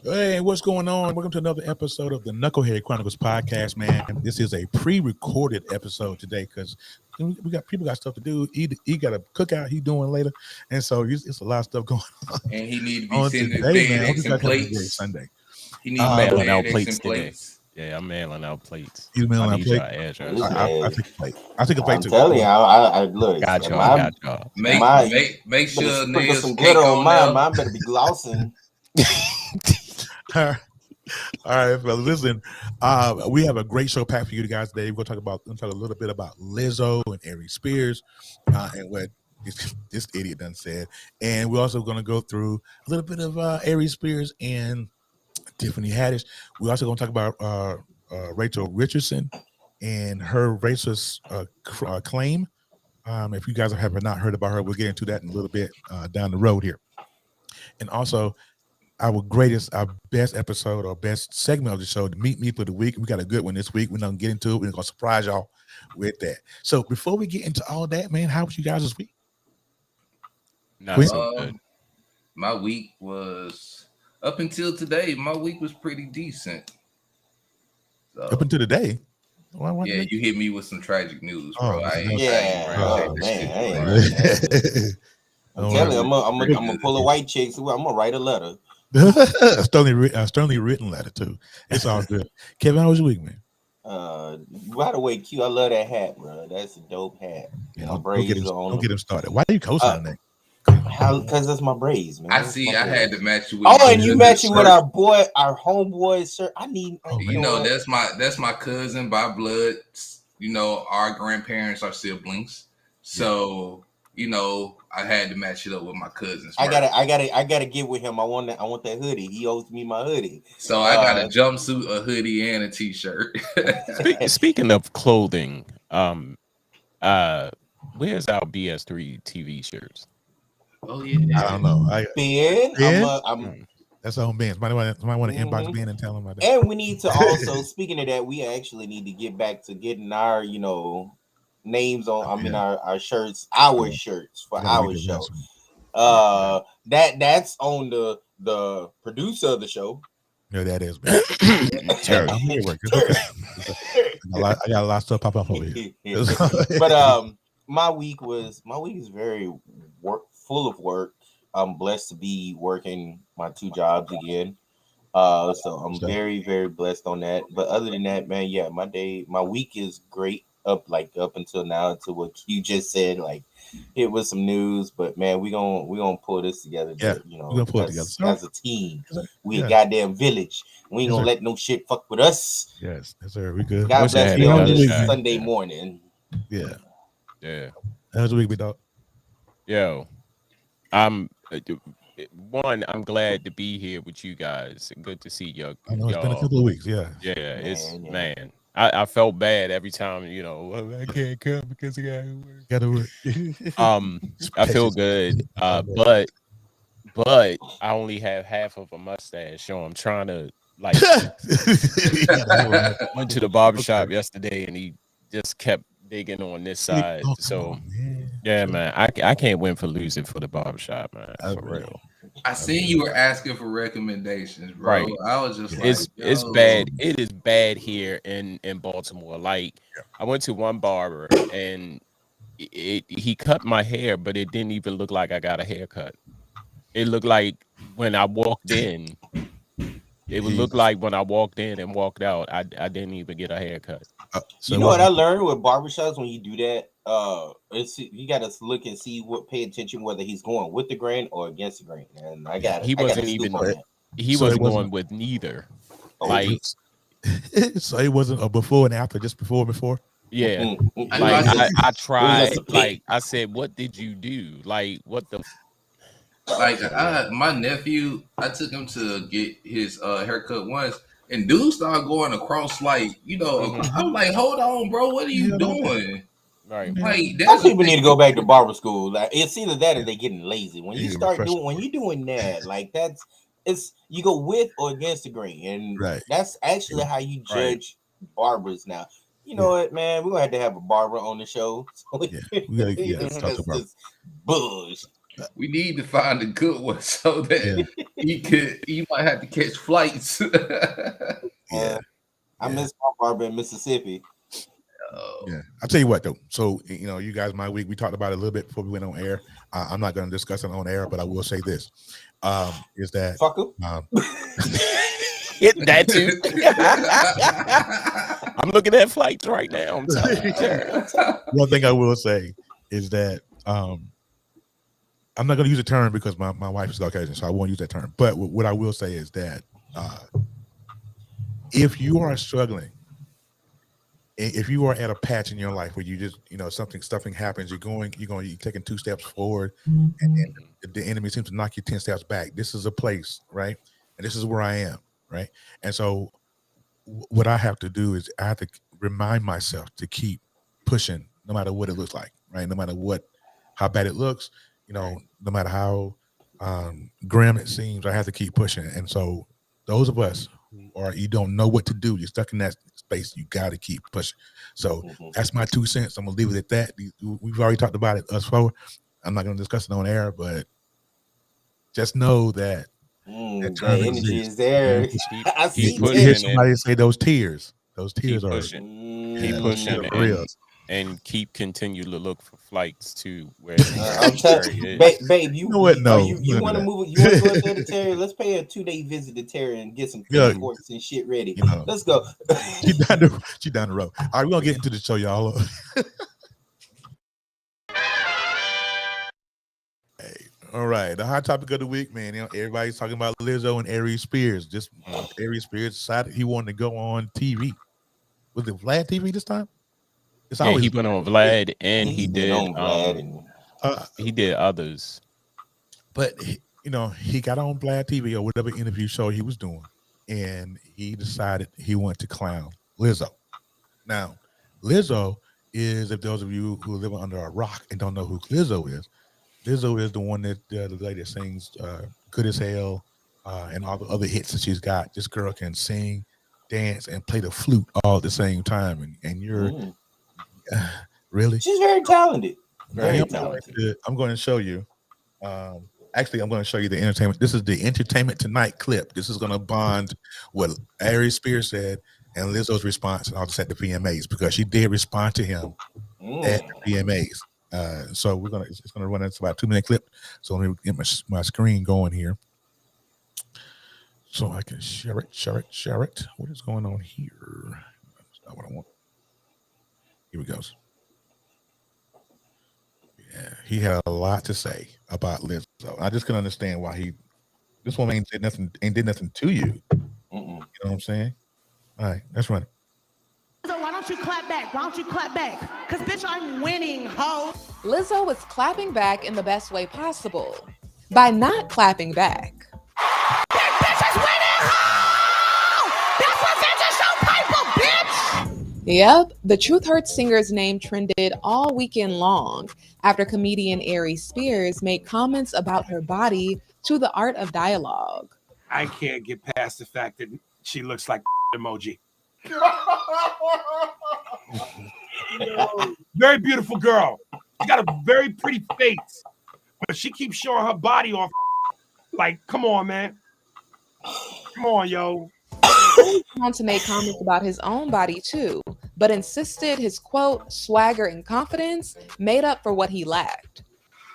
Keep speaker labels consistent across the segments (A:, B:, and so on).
A: Hey, what's going on? Welcome to another episode of the Knucklehead Chronicles podcast, man. This is a pre-recorded episode today because we got people got stuff to do. He got a cookout he doing later, and so it's a lot of stuff going on.
B: And he need to be
A: on
B: sending
A: today, man. I hope
B: FedEx
A: you
B: and
A: guys having a great
B: plates.
A: Sunday.
B: He needs to
C: mailing out
B: FedEx
C: plates
B: and
C: today.
B: plates.
C: Yeah, I'm mailing out plates.
A: You mailing
C: I
A: out
C: need
A: plate?
C: y'all address.
A: I take a plate. I take a plate
D: I'm
A: too.
D: telling you, I look.
C: Got y'all.
D: my-
C: Got y'all.
B: Make
D: better
B: sure
D: sprinkle
B: nails
D: some
B: cake
D: glitter on
B: on
D: mine.
B: there.
D: Mine better be glossing.
A: All right, fellas. Listen, we have a great show packed for you guys today. We're gonna talk a little bit about Lizzo and Aries Spears, and what this idiot done said. And we're also gonna go through a little bit of Aries Spears and Tiffany Haddish. We're also gonna talk about Rachel Richardson and her racist claim. If you guys have not heard about her, we'll get into that in a little bit down the road here. And also, our best episode or best segment of the show, the Meet Meep of the week. We got a good one this week. We're not gonna get into it. We're gonna surprise y'all with that. So before we get into all that, man, how was you guys this week?
C: Not so good.
B: My week was up until today. My week was pretty decent. So,
A: Up until today. Why
B: yeah, you hit me with some tragic news,
A: Oh,
B: bro. I ain't
D: I'm telling you, I'm gonna pull a white chick. So I'm gonna write a letter.
A: a sternly written letter too. It's all good. Kevin, how was your week, man?
D: By the way, Q, I love that hat, bro. That's a dope hat.
A: Yeah,
D: My
A: don't
D: braids
A: get him started. Why are you co-signing that?
D: Because that's my braids, man.
B: I see. I had to match you with.
D: Oh, and you matching with our homeboy, sir. I need.
B: You know, that's my cousin by blood. You know, our grandparents are siblings, so you know, I had to match it up with my cousins.
D: I gotta get with him. I want that hoodie. He owes me my hoodie.
B: So I got a jumpsuit, a hoodie, and a t-shirt.
C: Speaking of clothing, where's our BS3 TV shirts?
B: Oh yeah,
A: I don't know.
D: Ben?
A: That's on Ben. Somebody want to inbox Ben and tell him about that.
D: And we need to also, speaking of that, we actually need to get back to getting our, names on. Our shirts, shirts for our show. That's on the producer of the show.
A: No, that is bad. I'm here at work. It's okay. I got a lot of stuff pop up over here.
D: But my week is very full of work. I'm blessed to be working my 2 jobs again. So I'm very, very blessed on that. But other than that, man, yeah, my week is great up until now, until what you just said. Like, it was some news, but man, we gonna pull this together.
A: Yeah, we're gonna pull it together
D: as a team. We a goddamn village. We ain't gonna let no shit fuck with us.
A: Yes, sir. We good.
D: God bless you on this Sunday morning.
A: Yeah.
C: How's
A: the week, big dog?
C: Yo, I'm glad to be here with you guys. Good to see you.
A: I know it's been a couple of weeks. Yeah.
C: Man. I felt bad every time, I can't come because I gotta work. I feel good. But I only have half of a mustache, so I'm trying to went to the barbershop yesterday and he just kept digging on this side. Man, I can't win for losing for the barbershop, man. For real.
B: I seen you were asking for recommendations, bro.
C: Right.
B: I was just like,
C: it's bad. It is bad here in Baltimore. Like, I went to one barber and he cut my hair, but it didn't even look like I got a haircut. It looked like when I walked in. It would look like when I walked in and walked out, I didn't even get a haircut.
D: You know what I learned with barbershops when you do that? You got to look and pay attention whether he's going with the grain or against the grain. And he
C: wasn't going with neither.
A: So it wasn't a before and after, just before.
C: Yeah, I tried. Like, I said, what did you do? Like, what the?
B: Like, my nephew, I took him to get his haircut once, and dude started going across, I'm like, hold on, bro, what are you doing?
C: Right.
B: Like,
D: people need to go back to barber school. Like, it's either that or they're getting lazy. When you when you're doing that, like, you go with or against the grain, and that's actually how you judge barbers now. You know what, man? We're gonna have a barber on the show. So
A: we gotta talk about
D: bullshit.
B: We need to find a good one so that You might have to catch flights.
A: Yeah.
D: I miss my barber in Mississippi.
A: Yeah, I'll tell you what though. So you guys, my week, we talked about it a little bit before we went on air. I'm not going to discuss it on air, but I will say this: is that
D: Fuck him.
C: That too. I'm looking at flights right now. I'm tired.
A: One thing I will say is that I'm not going to use a term because my wife is Caucasian, so I won't use that term. But what I will say is that if you are struggling, if you are at a patch in your life where you just something happens, you're taking 2 steps forward, and the enemy seems to knock you 10 steps back. This is a place, right? And this is where I am, right? And so what I have to do is I have to remind myself to keep pushing, no matter what it looks like, right? No matter how bad it looks, no matter how grim it seems, I have to keep pushing. And so those of us who you don't know what to do, you're stuck in that space, you got to keep pushing. So that's my 2 cents. I'm gonna leave it at that. We've already talked about it us forward. I'm not gonna discuss it on air, but just know that
D: that energy is there. I see
A: you hear somebody say those tears are
C: pushing. Keep pushing and continue to look for flights to where
D: I'm telling you, babe, you want to move? You want to go there to Terry? Let's pay a 2-day visit to Terry and get some passports and shit ready. Let's go.
A: She down the road. All right, we're gonna get into the show, y'all. All right, the hot topic of the week, man. Everybody's talking about Lizzo and Aries Spears. Just Aries Spears decided he wanted to go on TV. Was it Vlad TV this time?
C: He went on Vlad, and he did
D: on Vlad,
C: he did others.
A: But he got on Vlad TV or whatever interview show he was doing, and he decided he wanted to clown Lizzo. Now, Lizzo is, if those of you who live under a rock and don't know who Lizzo is the one that the lady that sings "Good as Hell" and all the other hits that she's got. This girl can sing, dance, and play the flute all at the same time, and you're really,
D: she's very talented. Very talented.
A: I'm going to show you. Actually, I'm going to show you the entertainment. This is the Entertainment Tonight clip. This is going to bond what Aries Spears said and Lizzo's response, and I'll just at the VMAs because she did respond to him at the VMAs. So it's gonna run. It's about a 2-minute clip. So let me get my screen going here, so I can share it. What is going on here? That's not what I want. Here it goes. Yeah, he had a lot to say about Lizzo. I just couldn't understand why this woman ain't did nothing to you. You know what I'm saying? All right, let's run it.
E: So why don't you clap back? Why don't you clap back? Because, bitch, I'm winning, ho.
F: Lizzo was clapping back in the best way possible by not clapping back.
E: That bitch is winning, ho! That's what's in your show paper, bitch!
F: Yep, the Truth Hurts singer's name trended all weekend long after comedian Aries Spears made comments about her body to The Art of Dialogue.
G: I can't get past the fact that she looks like emoji. Very beautiful girl. She got a very pretty face, but she keeps showing her body off. Like, come on, man. Come on, yo.
F: He went on to make comments about his own body too, but insisted his quote, swagger and confidence made up for what he lacked.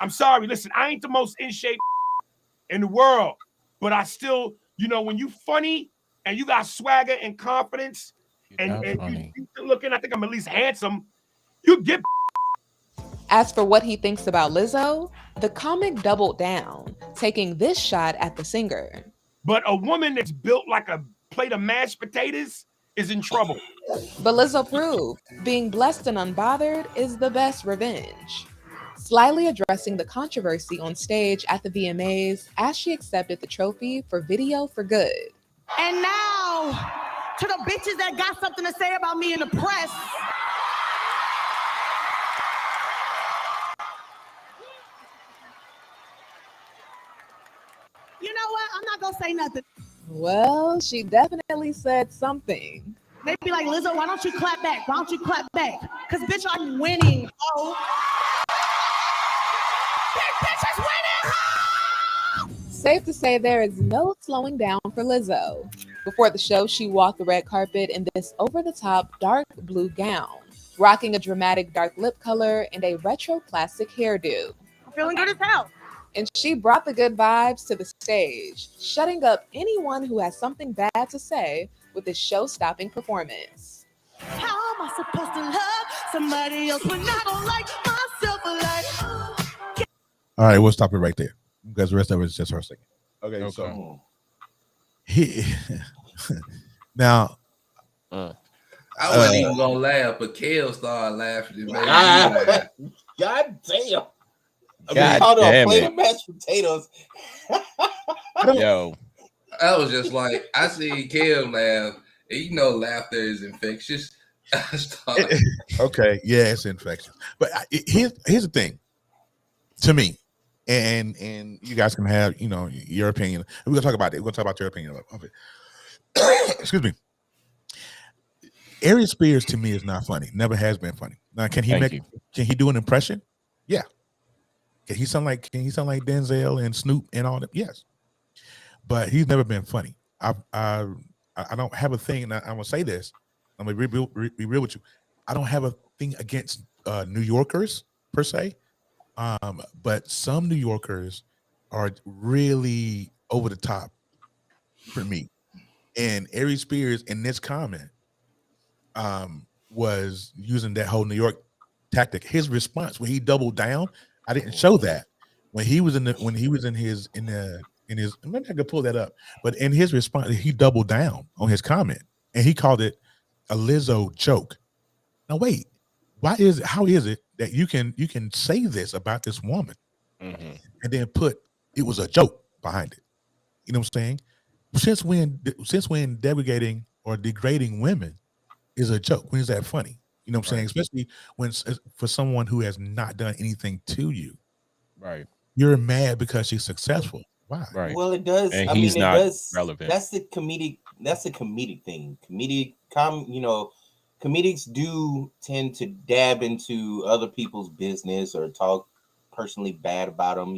G: I'm sorry, listen, I ain't the most in shape in the world, but I still, when you funny and you got swagger and confidence, and you looking, I think I'm at least handsome, you get.
F: As for what he thinks about Lizzo, the comic doubled down, taking this shot at the singer.
G: But a woman that's built like a plate of mashed potatoes is in trouble.
F: But Lizzo proved being blessed and unbothered is the best revenge. Slyly addressing the controversy on stage at the VMAs as she accepted the trophy for Video for Good.
E: And now, to the bitches that got something to say about me in the press. You know what? I'm not gonna say nothing.
F: Well, she definitely said something.
E: They be like, Lizzo, why don't you clap back? Why don't you clap back? Because, bitch, I'm winning, ho. That bitch is winning, ho!
F: safe to say there is no slowing down for Lizzo. Before the show, she walked the red carpet in this over-the-top dark blue gown, rocking a dramatic dark lip color and a retro classic hairdo.
E: I'm feeling good as hell.
F: And she brought the good vibes to the stage, shutting up anyone who has something bad to say with this show-stopping performance.
E: How am I supposed to love somebody else when I don't like myself alike?
A: All right, we'll stop it right there because the rest of it is just her second. Okay. So he now.
B: I wasn't even gonna laugh, but Kale started laughing. It made me laugh.
D: God damn.
C: God damn
D: plate
C: it.
D: of mashed potatoes.
C: Yo,
B: I was just like, I see Kale laugh, and you know, laughter is infectious. I started,
A: Okay, yeah, it's infectious. But here's the thing, to me, and you guys can have your opinion. We're gonna talk about it. We're gonna talk about your opinion of it. Excuse me. Aries Spears to me is not funny. Never has been funny. Now, can he do an impression? Yeah. Can he sound like Denzel and Snoop and all that? Yes. But he's never been funny. I don't have a thing, and I'm gonna say this. I'm gonna be real with you. I don't have a thing against New Yorkers per se, but some New Yorkers are really over the top for me. And Aries Spears in this comment was using that whole New York tactic. His response when he doubled down, I didn't show that when he was in his maybe I could pull that up, but in his response, he doubled down on his comment and he called it a Lizzo joke. Now wait, how is it that you can say this about this woman and then put it was a joke behind it? You know what I'm saying? Since when degrading or degrading women is a joke? When is that funny? You know what I'm saying? Especially when for someone who has not done anything to you.
C: right.
A: You're mad because she's successful. Why?
C: Right.
D: Well, it does.
C: And
D: I
C: he's
D: mean, it
C: not
D: does.
C: relevant.
D: That's the comedic. That's a comedic thing. Comedics do tend to dab into other people's business or talk personally bad about them.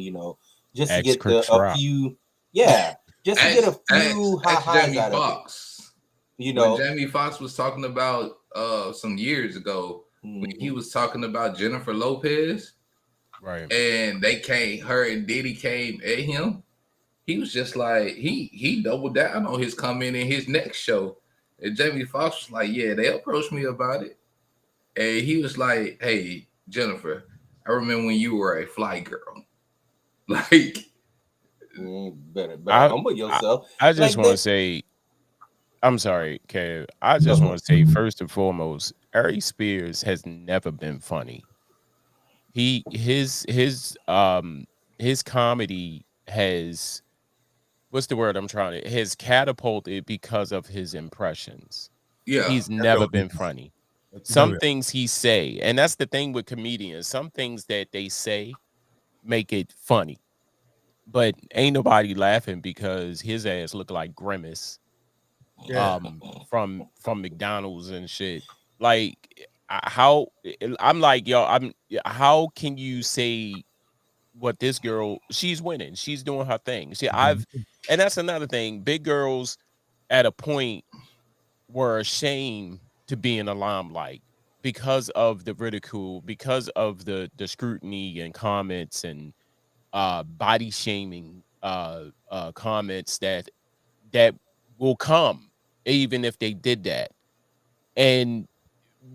D: Just to get a few. Yeah, just to get a few ha-has
B: Jamie
D: out
B: Foxx.
D: of it.
B: When Jamie Foxx was talking about some years ago, when he was talking about Jennifer Lopez,
C: right?
B: And her and Diddy came at him. He was just like he doubled down on his comment in his next show, and Jamie Foxx was like, "Yeah, they approached me about it," and he was like, "Hey, Jennifer, I remember when you were a fly girl, like."
D: Better humble yourself.
C: I just want to say, I'm sorry, Kev. I just want to say first and foremost, Aries Spears has never been funny. His comedy has has catapulted because of his impressions.
B: Yeah,
C: he's never been funny. Some things he say, and that's the thing with comedians. Some things that they say make it funny, but ain't nobody laughing because his ass look like Grimace, from McDonald's and shit. Like how I'm like, yo, how can you say what this girl, she's winning, she's doing her thing. And that's another thing. Big girls at a point were ashamed to be in the limelight because of the ridicule, because of the scrutiny and comments and body shaming comments that will come even if they did that. And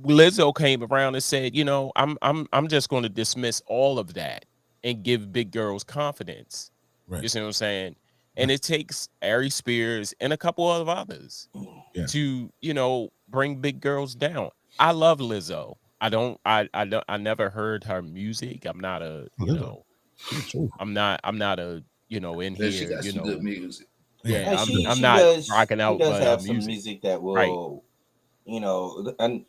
C: Lizzo came around and said, I'm just going to dismiss all of that and give big girls confidence.
A: Right.
C: You see what I'm saying? And it takes Aries Spears and a couple of others to, bring big girls down. I love Lizzo. I never heard her music. I'm not a, I'm not a, in here,
B: she got some good music.
C: Yeah, I'm not rocking out.
D: She does have some music that will, and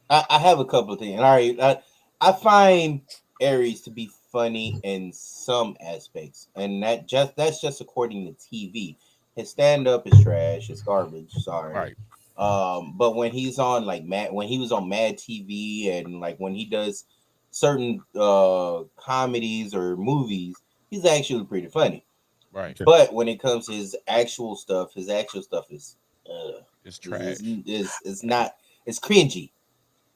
D: I have a couple of things. All right, I find Aries to be funny in some aspects, and that's just according to TV. His stand up is trash. It's garbage. Sorry.
C: Right.
D: But when he's on when he was on Mad TV, and like when he does certain comedies or movies, he's actually pretty funny.
C: Right.
D: But when it comes to his actual stuff is
C: It's trash.
D: it's not, it's cringy.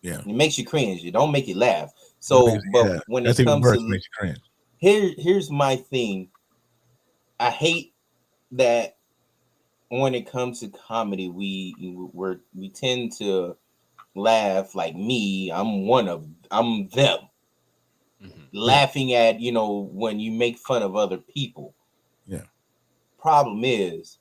A: Yeah.
D: It makes you cringe. It don't make you laugh.
A: But
D: So, but when
A: that's
D: it
A: even
D: comes
A: worse,
D: to
A: makes you cringe.
D: here's my thing. I hate that when it comes to comedy, we tend to laugh like me. I'm them. Laughing at, when you make fun of other people.
A: Yeah.
D: Problem is,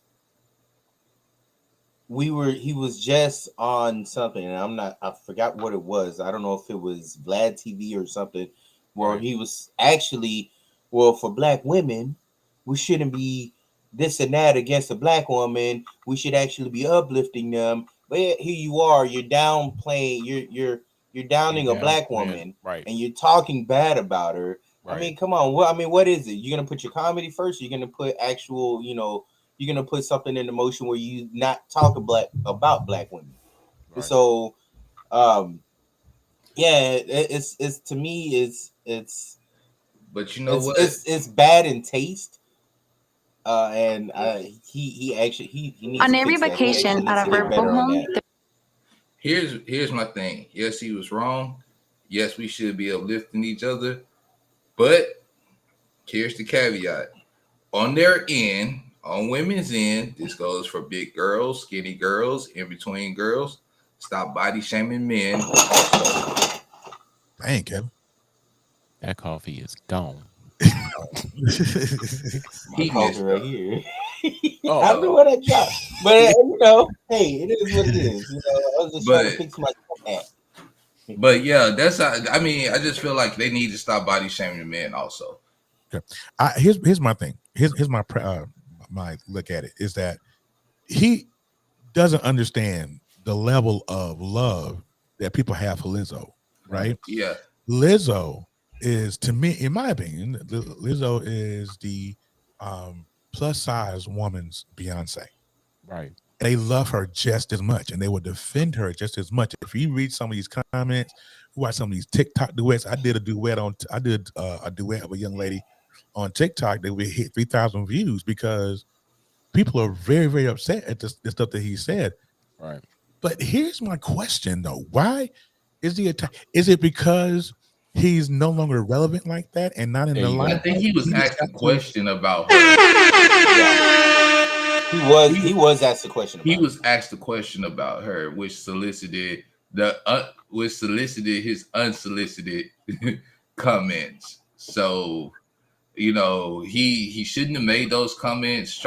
D: he was just on something, and I forgot what it was. I don't know if it was Vlad TV or something, where he was actually, well, for black women, we shouldn't be this and that against a black woman. We should actually be uplifting them. But here you are, you're downplaying, you're downing a black woman,
C: right,
D: and you're talking bad about her.
C: right.
D: I mean, come on. What is it? You're gonna put your comedy first? Or you're gonna put actual, you're gonna put something in the motion where you not talk about black women. Right. So, yeah, it's to me it's.
B: But you know what?
D: It's bad in taste. And he actually he needs
H: on
D: to
H: every
D: fix that.
H: vacation at a verbal home.
B: Here's my thing. Yes, he was wrong. Yes, we should be uplifting each other. But here's the caveat. On their end, on women's end, this goes for big girls, skinny girls, in between girls. Stop body shaming men.
A: Dang, Kevin.
C: That coffee is gone.
D: My coffee right here.
C: Oh,
D: I don't know what I dropped, but hey, it is what it is. I was just trying to fix myself at.
B: But yeah, I just feel like they need to stop body shaming men also.
A: Okay. Here's my thing. Here's my my look at it is that he doesn't understand the level of love that people have for Lizzo, right?
B: Yeah.
A: Lizzo is, to me, in my opinion, Lizzo is the plus size woman's Beyonce.
C: Right.
A: They love her just as much, and they will defend her just as much. If you read some of these comments, watch some of these TikTok duets. I did a duet of a young lady on TikTok that we hit 3,000 views because people are very, very upset at the stuff that he said.
C: Right.
A: But here's my question though: why is he attacked? Is it because he's no longer relevant like that and not in the light?
B: I think he was asked a question about her.
D: He was asked a question.
B: He was asked a question about her, which solicited his unsolicited comments. So, he shouldn't have made those comments.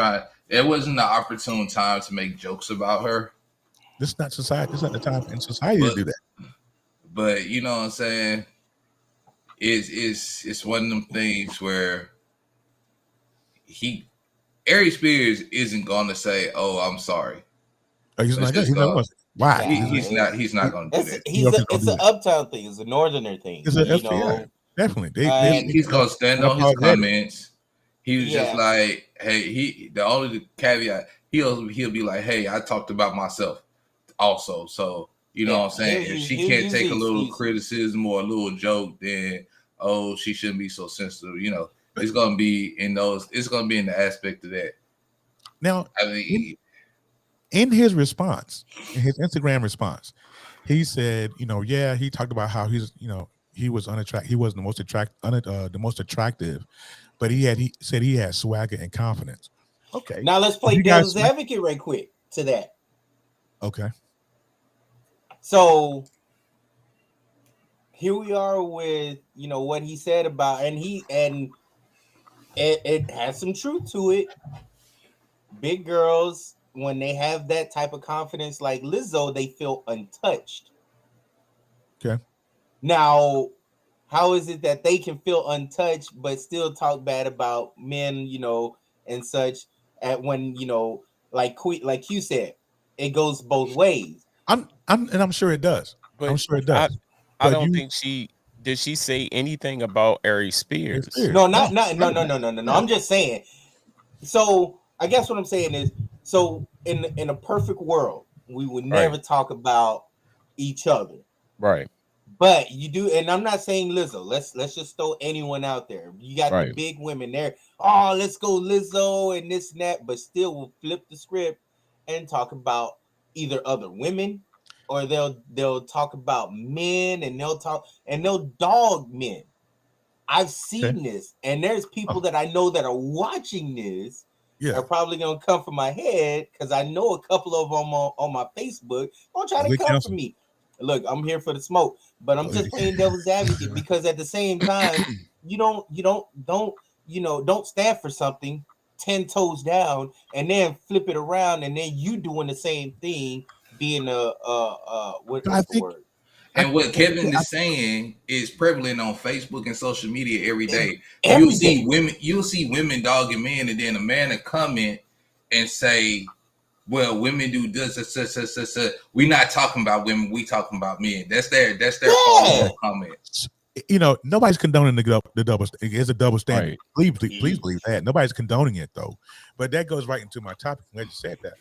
B: It wasn't the opportune time to make jokes about her.
A: This is not society. This is not the time in society to do that.
B: But you know what I'm saying? It's one of them things where Aries Spears isn't going to say, "Oh, I'm sorry."
A: Oh, he's not good. Why?
B: He's not going to do that.
D: It's an uptown thing. It's a northerner thing.
A: Definitely.
B: He's going to stand on his comments. He was just like, "Hey, the only caveat, he'll be like, hey, I talked about myself also." So you know what I'm saying? If she can't take a little criticism or a little joke, then she shouldn't be so sensitive. It's gonna be in the aspect of that.
A: Now, in his response, in his Instagram response, he said, he talked about how he was unattractive. He wasn't the most attractive, but he said he had swagger and confidence. Okay.
D: Now let's play devil's advocate right quick to that.
A: Okay.
D: So here we are with what he said about, and it has some truth to it. Big girls, when they have that type of confidence like Lizzo, they feel untouched.
A: Okay.
D: Now, how is it that they can feel untouched but still talk bad about men, and such at when, like you said, it goes both ways.
A: I'm sure it does.
C: But
A: I'm sure it does.
C: I don't think did she say anything about Aries Spears?
D: No. I'm just saying. So I guess what I'm saying is, so in a perfect world, we would never talk about each other.
C: Right.
D: But you do, and I'm not saying Lizzo. Let's just throw anyone out there. You got the big women there. Oh, let's go Lizzo and this and that, but still will flip the script and talk about either other women or they'll talk about men and they'll dog men. I've seen this, and there's people that I know that are watching this. Are probably gonna come for my head because I know a couple of them on my Facebook gonna try to come for me. Look, I'm here for the smoke, but I'm just playing devil's advocate because at the same time, don't stand for something 10 toes down and then flip it around and then you doing the same thing, being what's the word?
B: And what Kevin is saying is prevalent on Facebook and social media every day. You'll see women dogging men, and then a man will comment and say, well, women do this. We're not talking about women, we talking about men. That's their follow-up comment.
A: Nobody's condoning the double. It's a double standard. Right. Please believe that. Nobody's condoning it though. But that goes right into my topic. I'm glad you said that.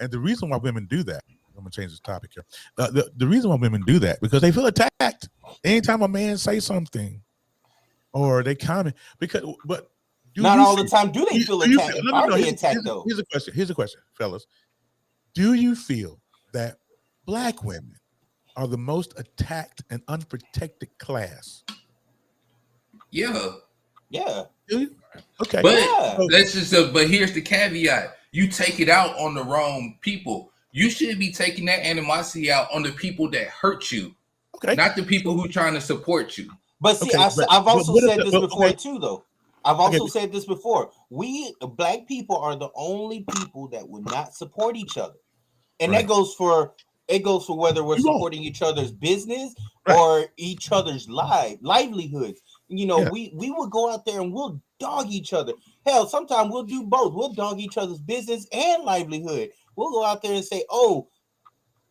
A: And the reason why women do that, I'm gonna change this topic here. The reason why women do that because they feel attacked anytime a man say something or they comment but
D: not all the time do they feel attacked.
A: Here's a question, fellas. Do you feel that black women are the most attacked and unprotected class?
B: Yeah.
A: Do you? Okay.
B: But but here's the caveat. You take it out on the wrong people. You should be taking that animosity out on the people that hurt you, not the people who are trying to support you.
D: But see, I've also said this before too, though. I've also said this before. We black people are the only people that would not support each other, and that goes for whether we're supporting each other's business or each other's livelihoods. We will go out there and we'll dog each other. Hell, sometimes we'll do both. We'll dog each other's business and livelihood. We'll go out there and say, oh,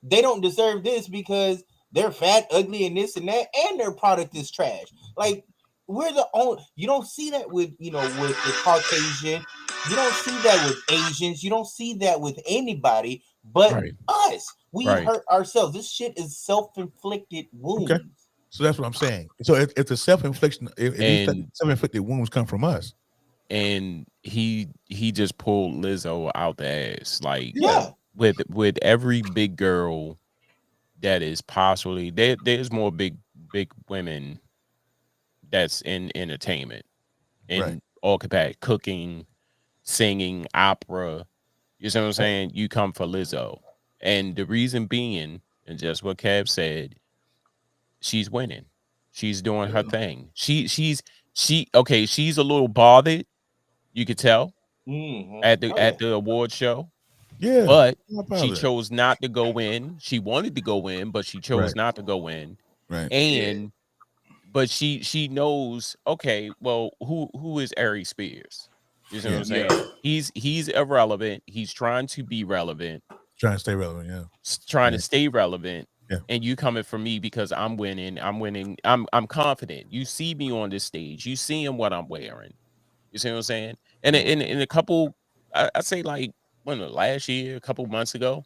D: they don't deserve this because they're fat, ugly, and this and that, and their product is trash. Like, we're the only, you don't see that with the Caucasian. You don't see that with Asians. You don't see that with anybody but us. We hurt ourselves. This shit is self-inflicted wounds.
A: Okay. So that's what I'm saying. So if the self-inflicted wounds come from us.
C: And he just pulled Lizzo out the ass. Like with every big girl that is possibly there's more big women that's in entertainment in all capacity, cooking, singing, opera. You see what I'm saying? You come for Lizzo. And the reason being, and just what Kev said, she's winning. She's doing her thing. She's a little bothered. You could tell at the award show.
A: Yeah.
C: But she chose not to go in. She wanted to go in, but she chose not to go in.
A: Right.
C: And but she knows, okay, well, who is Aries Spears? You know what I'm saying? He's irrelevant. He's trying to be relevant.
A: Trying to stay relevant,
C: to stay relevant.
A: Yeah.
C: And you coming for me because I'm winning. I'm confident. You see me on this stage. You see what I'm wearing. You see what I'm saying? And in a couple, I say like last year, a couple months ago,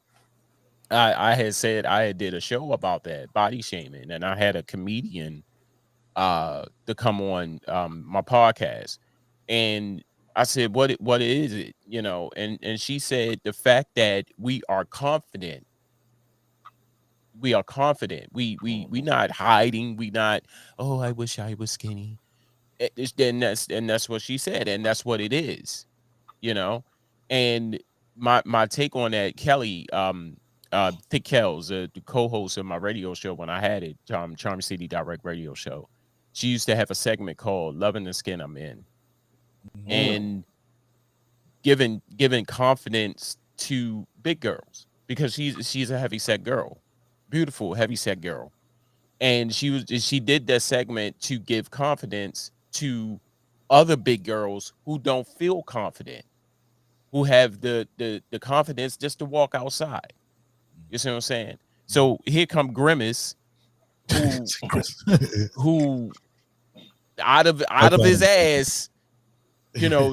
C: I had said I had did a show about that body shaming, and I had a comedian to come on my podcast, and I said, what is it? And she said the fact that we are confident. We are confident. We not hiding. We not, oh, I wish I was skinny. That's what she said, and that's what it is, And my take on that, Kelly, Thick Kells, the co-host of my radio show when I had it, Charm City Direct Radio Show. She used to have a segment called "Loving the Skin I'm In," and giving confidence to big girls because she's a heavyset girl, beautiful heavyset girl, and she did that segment to give confidence to other big girls who don't feel confident, who have the confidence just to walk outside. You see what I'm saying? So here come Grimace, who out of his ass,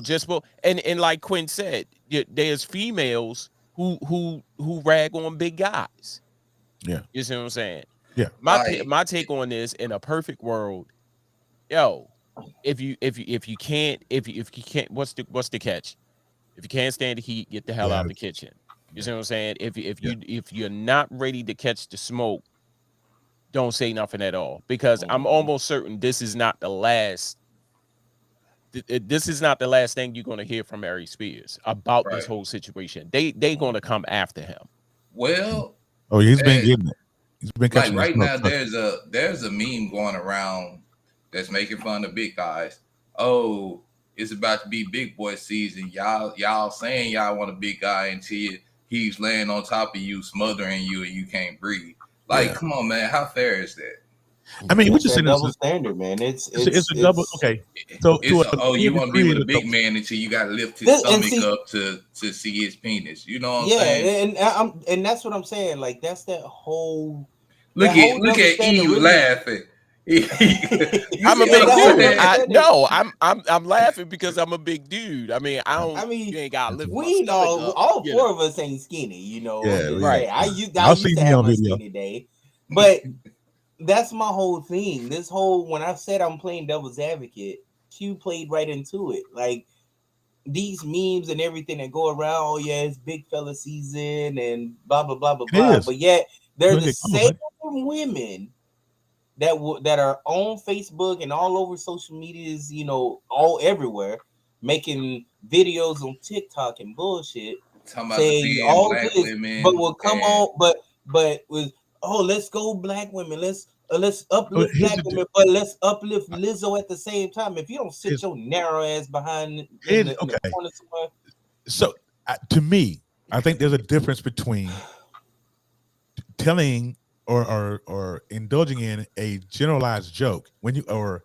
C: just and like Quinn said, there's females who rag on big guys.
A: Yeah,
C: you see what I'm saying? My take on this, in a perfect world, yo, if you can't, what's the catch? If you can't stand the heat, get the hell out of the kitchen. You see what I'm saying? If you're not ready to catch the smoke, don't say nothing at all, because I'm almost certain this is not the last. This is not the last thing you're going to hear from Aries Spears about this whole situation. They going to come after him.
B: Well,
A: he's been getting it. He's been
B: like right now. There's a meme going around that's making fun of big guys. Oh, it's about to be big boy season. Y'all saying y'all want a big guy until he's laying on top of you, smothering you, and you can't breathe. Like, come on, man. How fair is that?
A: I mean, we just
D: a double standard, man. It's
A: a double. Okay, so
B: you want to be with a big man until you got to lift his stomach up to see his penis. You know what I'm saying?
D: and that's what I'm saying. Like, that's that whole.
B: Look at Eve laughing.
C: I'm a big dude. I'm laughing because I'm a big dude. I mean, you ain't got to lift.
D: We all four of us ain't skinny, you know.
A: Yeah,
D: right. I used to have my skinny day, but that's my whole thing. This whole, when I said I'm playing devil's advocate, Q played right into it. Like, these memes and everything that go around. Oh yeah, it's big fella season and blah blah blah blah blah. But yet they're the same women that are on Facebook and all over social medias, you know, all everywhere, making videos on TikTok and bullshit, saying all this, but will come on, but with let's go black women, let's uplift black women, but let's uplift Lizzo at the same time. If you don't sit your narrow ass behind in the corner somewhere.
A: So to me, I think there's a difference between telling or indulging in a generalized joke when you or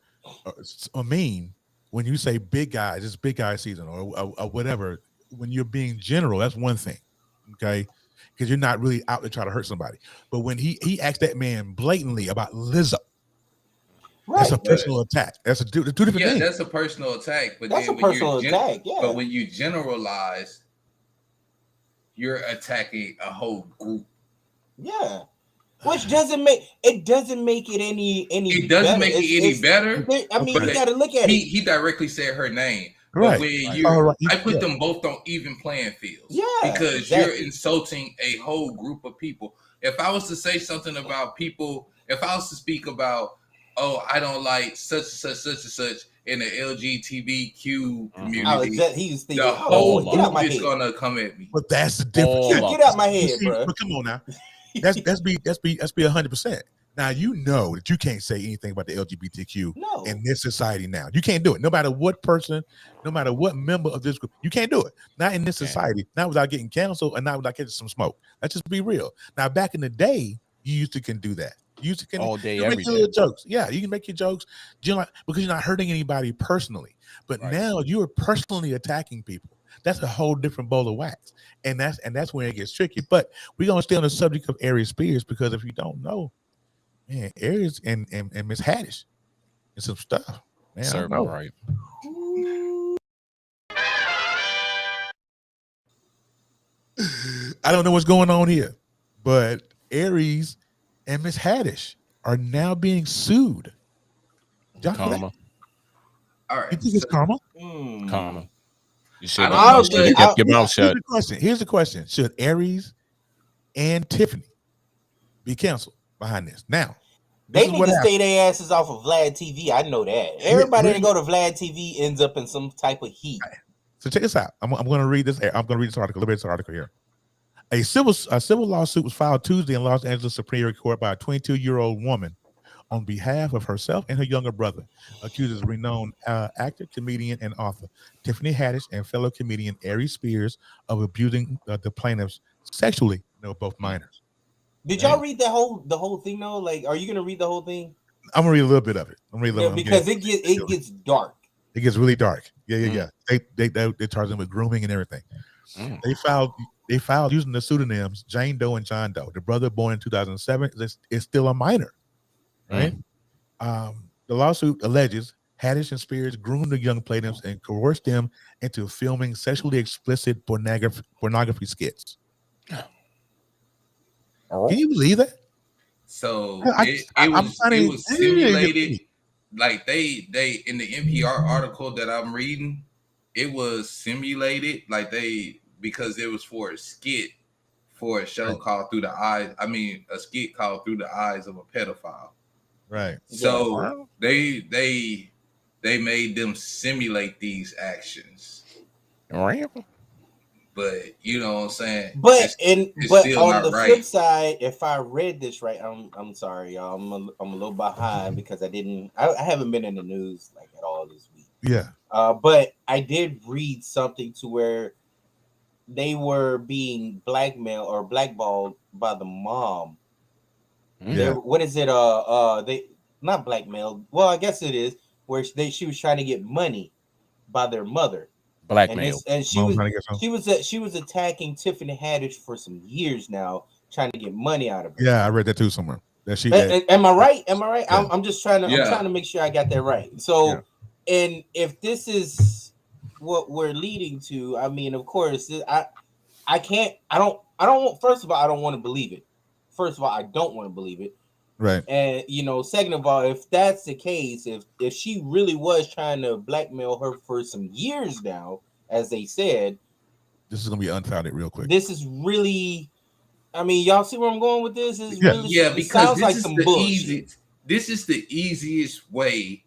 A: a meme when you say big guys, it's big guy season or whatever. When you're being general, that's one thing, okay? Because you're not really out to try to hurt somebody. But when he asked that man blatantly about Lizzo, that's a personal attack. That's two different things.
B: Yeah, that's a personal attack. But
D: that's
B: then
D: a personal attack. Yeah.
B: But when you generalize, you're attacking a whole group.
D: Yeah. Which doesn't make it any
B: it doesn't
D: better.
B: make it any better.
D: I mean, you got to look at it.
B: He directly said her name.
A: Right.
B: But when I put them both on even playing fields.
D: Yeah.
B: Because you're insulting a whole group of people. If I was to say something about people, if I was to speak about, I don't like such and such in the LGBTQ community, the whole group is gonna come at me.
A: But that's the difference.
D: Get out my head, bro.
A: But come on now. That's be 100%. Now you know that you can't say anything about the LGBTQ in this society now. You can't do it. No matter what person, no matter what member of this group, you can't do it. Not in this society. Not without getting canceled and not without getting some smoke. Let's just be real. Now back in the day, you used to can do that. You used to can
C: all day,
A: every day. Jokes. Yeah, you can make your jokes because you're not hurting anybody personally. But now you're personally attacking people. That's a whole different bowl of wax. And that's where it gets tricky. But we're gonna stay on the subject of Aries Spears because if you don't know, man, Aries and Miss Haddish and some stuff. Man,
C: serve me right.
A: I don't know what's going on here, but Aries and Miss Haddish are now being sued.
C: Karma.
B: All right.
A: You think it's karma?
C: Karma. You should have kept your mouth shut.
A: Here's the question. Should Aries and Tiffany be canceled behind this? Now,
D: they need to stay their asses off of Vlad TV. I know that. Everybody that go to Vlad TV ends up in some type of heat.
A: So check this out. I'm going to read this. I'm going to read this article. Let me read this article here. A civil lawsuit was filed Tuesday in Los Angeles Superior Court by a 22-year-old woman on behalf of herself and her younger brother, accuses renowned actor, comedian, and author Tiffany Haddish and fellow comedian Aries Spears of abusing the plaintiffs sexually. Both minors.
D: Did y'all read the whole thing though? Like, are you gonna read the whole thing?
A: I'm gonna read a little bit of it.
D: Because it gets dark.
A: It gets really dark. Yeah. They charge them with grooming and everything. They filed using the pseudonyms Jane Doe and John Doe. The brother, born in 2007, is still a minor. Right. The lawsuit alleges Haddish and Spears groomed the young plaintiffs and coerced them into filming sexually explicit pornography skits. Can you believe that?
B: So
A: I'm
B: it
A: finding
B: was simulated. Like they in the NPR article that I'm reading, it was simulated. Like because it was for a skit for a show called Through the Eyes. I mean, a skit called Through the Eyes of a Pedophile.
A: Right.
B: So they made them simulate these actions. But you know what I'm saying.
D: But
B: it's still
D: on
B: not
D: the
B: right.
D: flip side, if I read this right, I'm sorry, y'all. I'm a little behind because I haven't been in the news like at all this week.
A: Yeah.
D: But I did read something to where they were being blackmailed or blackballed by the mom.
A: Yeah.
D: What is it? They not blackmailed. Well, I guess it is where she was trying to get money by their mother.
C: Blackmail.
D: And she was attacking Tiffany Haddish for some years now, trying to get money out of her.
A: Yeah, I read that too somewhere. That
D: Am I right? Am I right?
A: Yeah.
D: I'm just trying to. I'm trying to make sure I got that right. So, and if this is what we're leading to, I mean, of course, I can't. I don't. First of all, I don't want to believe it. First of all, I don't want to believe it.
A: Right.
D: And second of all, if that's the case, if she really was trying to blackmail her for some years now, as they said,
A: this is gonna be unfounded real quick.
D: This is really, I mean, y'all see where I'm going with this? This is
B: really, because
D: it sounds
B: this
D: like
B: is
D: some
B: the
D: bullshit.
B: This is the easiest way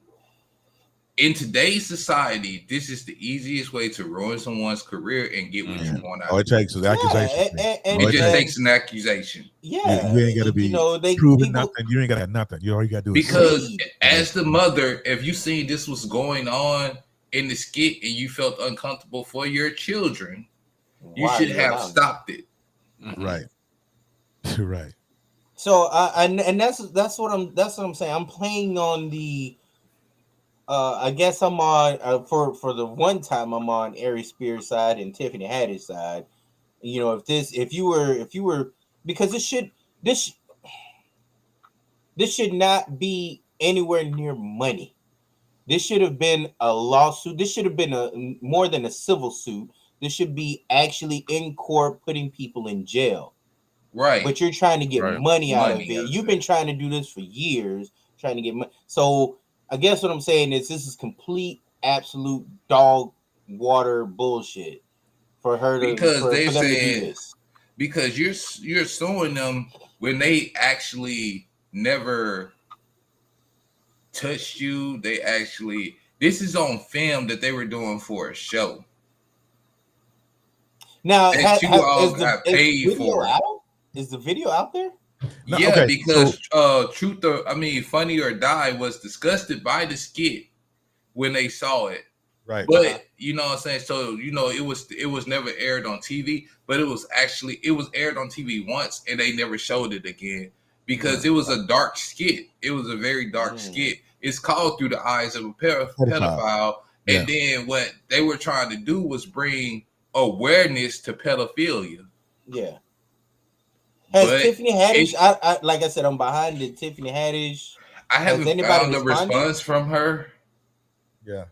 B: in today's society. This is the easiest way to ruin someone's career and get what you want out.
A: All it takes is an accusation.
B: It just takes an accusation.
D: Yeah,
A: you ain't got to be proving nothing. You ain't got to have nothing. All you got to do is
B: because as the mother, if you seen this was going on in the skit and you felt uncomfortable for your children, you should have stopped it.
A: Right. Right.
D: So and that's what I'm saying. I'm playing on the I guess I'm on for the one time I'm on Aries Spears side and Tiffany Haddish side. If you were because this should not be anywhere near money. This should have been a lawsuit. This should have been more than a civil suit. This should be actually in court putting people in jail.
B: Right.
D: But you're trying to get money out of it. You've been trying to do this for years, trying to get money. So I guess what I'm saying is this is complete, absolute dog water bullshit for her to
B: because
D: for
B: they
D: them to do
B: said
D: this.
B: Because you're suing them when they actually never touched you. This is on film that they were doing for a show.
D: Now,
B: you all got paid for.
D: Is the video out there?
B: No, yeah, okay, because Funny or Die was disgusted by the skit when they saw it.
A: Right.
B: But you know what I'm saying? So, it was never aired on TV, but it was aired on TV once and they never showed it again because it was a dark skit. It was a very dark skit. It's called Through the Eyes of a Pedophile. Yeah. And then what they were trying to do was bring awareness to pedophilia.
D: Yeah. Has Tiffany Haddish? I like I said, I'm behind the Tiffany Haddish.
B: I haven't found a response from her.
A: Yeah.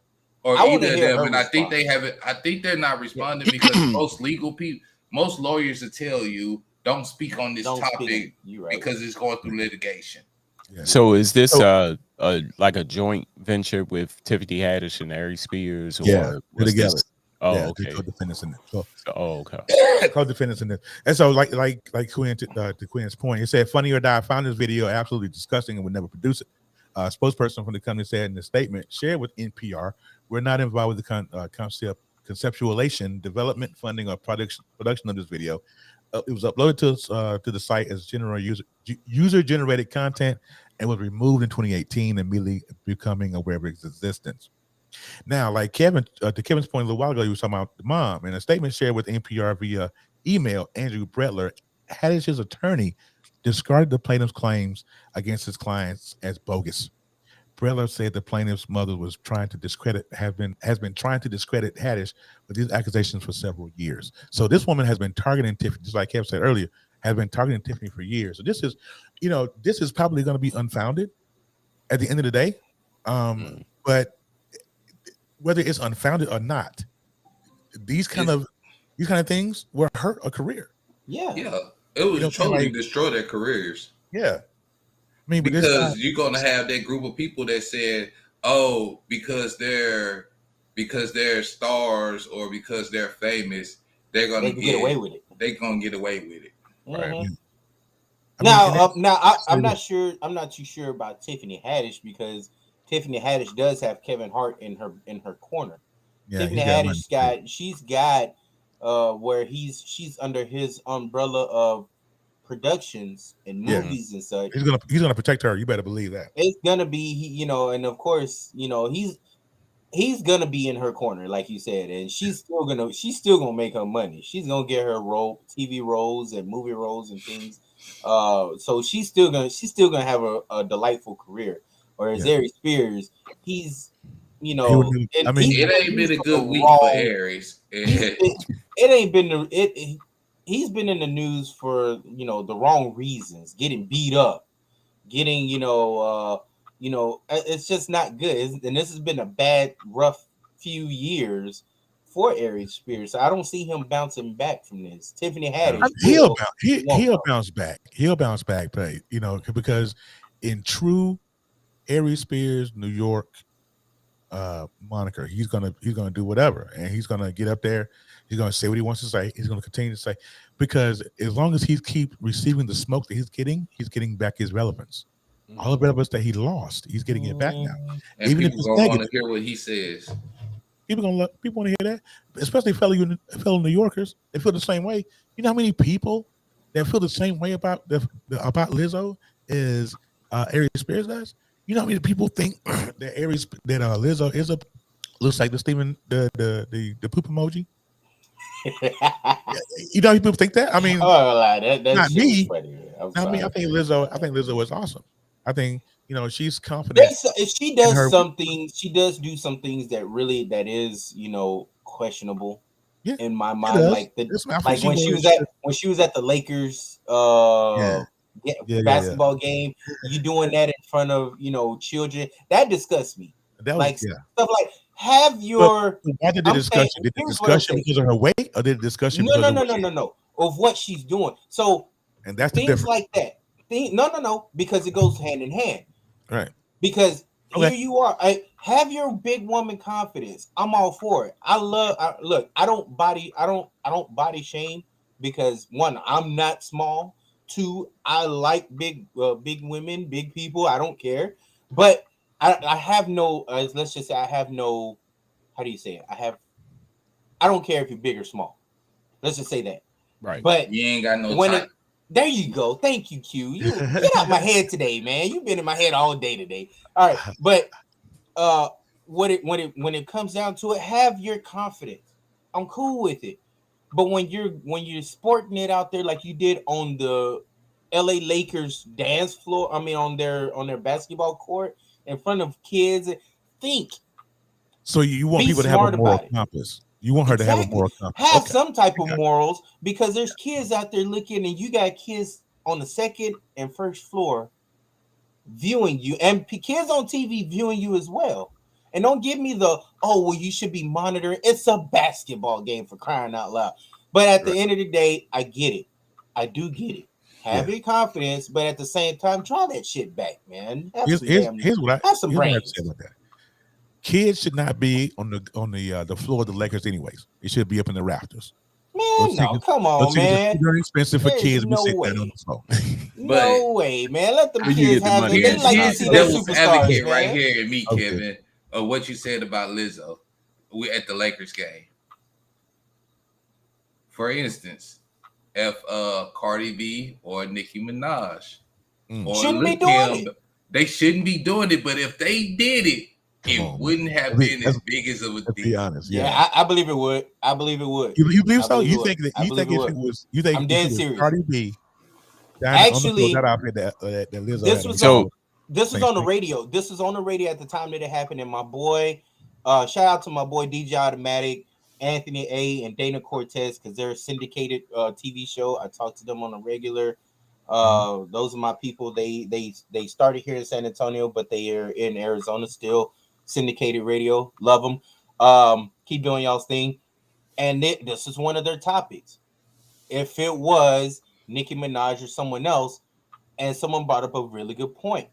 B: Or either of them, and I think they haven't. I think they're not responding because most lawyers will tell you don't speak on this topic because it's going through litigation.
C: Yeah. So is this like a joint venture with Tiffany Haddish and Aries Spears? Or
A: yeah,
C: they're
A: together.
C: Oh,
A: yeah,
C: okay.
A: Co-defendants in it.
C: Okay.
A: Co-defendants in this. And so, like Quinn, to Quinn's point, it said, "Funny or Die found this video absolutely disgusting and would never produce it." Spokesperson from the company said in the statement shared with NPR, "We're not involved with the conceptualization, development, funding, or production of this video. It was uploaded to the site as general user-generated content and was removed in 2018, immediately becoming aware of its existence." Now, like Kevin, to Kevin's point a little while ago, he was talking about the mom. In a statement shared with NPR via email, Andrew Bretler, Haddish's attorney, discarded the plaintiff's claims against his clients as bogus. Bretler said the plaintiff's mother was trying to has been trying to discredit Haddish with these accusations for several years. So this woman has been targeting Tiffany, just like Kevin said earlier, has been targeting Tiffany for years. So this is probably going to be unfounded at the end of the day. But whether it's unfounded or not, these kind of things will hurt a career.
D: Yeah.
B: Yeah. It was totally destroy their careers.
A: Yeah. I mean, but
B: because you're gonna have that group of people that said, "Oh, because they're stars or because they're famous, they're gonna
D: get away with it.
B: They're gonna get away with it."
D: Mm-hmm.
A: Right.
D: I'm not sure. I'm not too sure about Tiffany Haddish because Tiffany Haddish does have Kevin Hart in her corner. Yeah, Tiffany Haddish she's got where she's under his umbrella of productions and movies and such.
A: He's gonna protect her. You better believe that.
D: It's gonna be, and of course, he's gonna be in her corner, like you said, and she's still gonna make her money. She's gonna get her TV roles and movie roles and things. So she's still gonna have a delightful career. Whereas Aries Spears, he's it
B: ain't been a good week for Aries.
D: It ain't been he's been in the news for the wrong reasons, getting beat up, getting it's just not good. And this has been a bad, rough few years for Aries Spears. So I don't see him bouncing back from this. Tiffany Haddish,
A: he'll bounce back. He'll bounce back, but because in true Aries Spears New York moniker, he's gonna do whatever, and he's gonna get up there. He's gonna say what he wants to say. He's gonna continue to say, because as long as he keeps receiving the smoke that he's getting back his relevance. All the relevance that he lost, he's getting it back now.
B: And even people gonna want to hear what he says.
A: People want to hear that, especially fellow New Yorkers. They feel the same way. You know how many people that feel the same way about Lizzo as Aries Spears does? You know how many people think that Lizzo is looks like the poop emoji? You know how people think that? I mean, not me. I mean, I think Lizzo is awesome. I think she's confident.
D: If she does something, she does do some things that is questionable in my mind. Like when she was at the Lakers basketball game, you doing that in front of children, that disgusts me. Stuff like have your.
A: Why did the discussion? Did the discussion because of her weight, or did the discussion?
D: No. Of what she's doing. So
A: and that's
D: things like that. No, because it goes hand in hand.
A: Right.
D: Because here you are. Have your big woman confidence. I'm all for it. I don't body shame because one, I'm not small. Two, I like big women, big people. I don't care. But I have no. Let's just say I have no. How do you say it? I don't care if you're big or small. Let's just say that. Right. But
B: you ain't got no time.
D: There you go. Thank you, Q. You get out my head today, man. You've been in my head all day today. All right, but when it comes down to it, have your confidence. I'm cool with it. But when you're sporting it out there like you did on the LA Lakers dance floor, I mean on their basketball court in front of kids, think.
A: So you want people to have a moral compass. You want her to have a moral compass.
D: Have some type of morals, because there's kids out there looking, and you got kids on the second and first floor viewing you, and kids on TV viewing you as well. And don't give me you should be monitoring. It's a basketball game, for crying out loud. But at the end of the day, I get it. I do get it. Have your confidence, but at the same time, draw that shit back, man.
A: Here's what I have to say about that. Kids should not be on the floor of the Lakers, anyways. They should be up in the rafters.
D: Man, come on, man.
A: It's very expensive for kids
D: no
A: to sit
D: way.
A: down on the floor.
D: No way, man. Let them kids have it. They like to see their superstars,
B: right here and me, Kevin, of what you said about Lizzo. We at the Lakers game. For instance, if Cardi B or Nicki Minaj or
D: shouldn't be doing it.
B: They shouldn't be doing it, but if they did it, it wouldn't have been as big as it would be.
A: Be honest,
D: I believe it would. I believe it would.
A: You believe so? You think if it was? You think
D: I'm dead serious.
A: Cardi B?
D: Actually,
A: that
D: this was on the radio. This was on the radio at the time that it happened. And my boy, shout out to my boy DJ Automatic, Anthony A, and Dana Cortez, because they're a syndicated TV show. I talk to them on a regular. Those are my people. They started here in San Antonio, but they are in Arizona still. Syndicated radio, love them. Keep doing y'all's thing. And this is one of their topics. If it was Nicki Minaj or someone else, and someone brought up a really good point.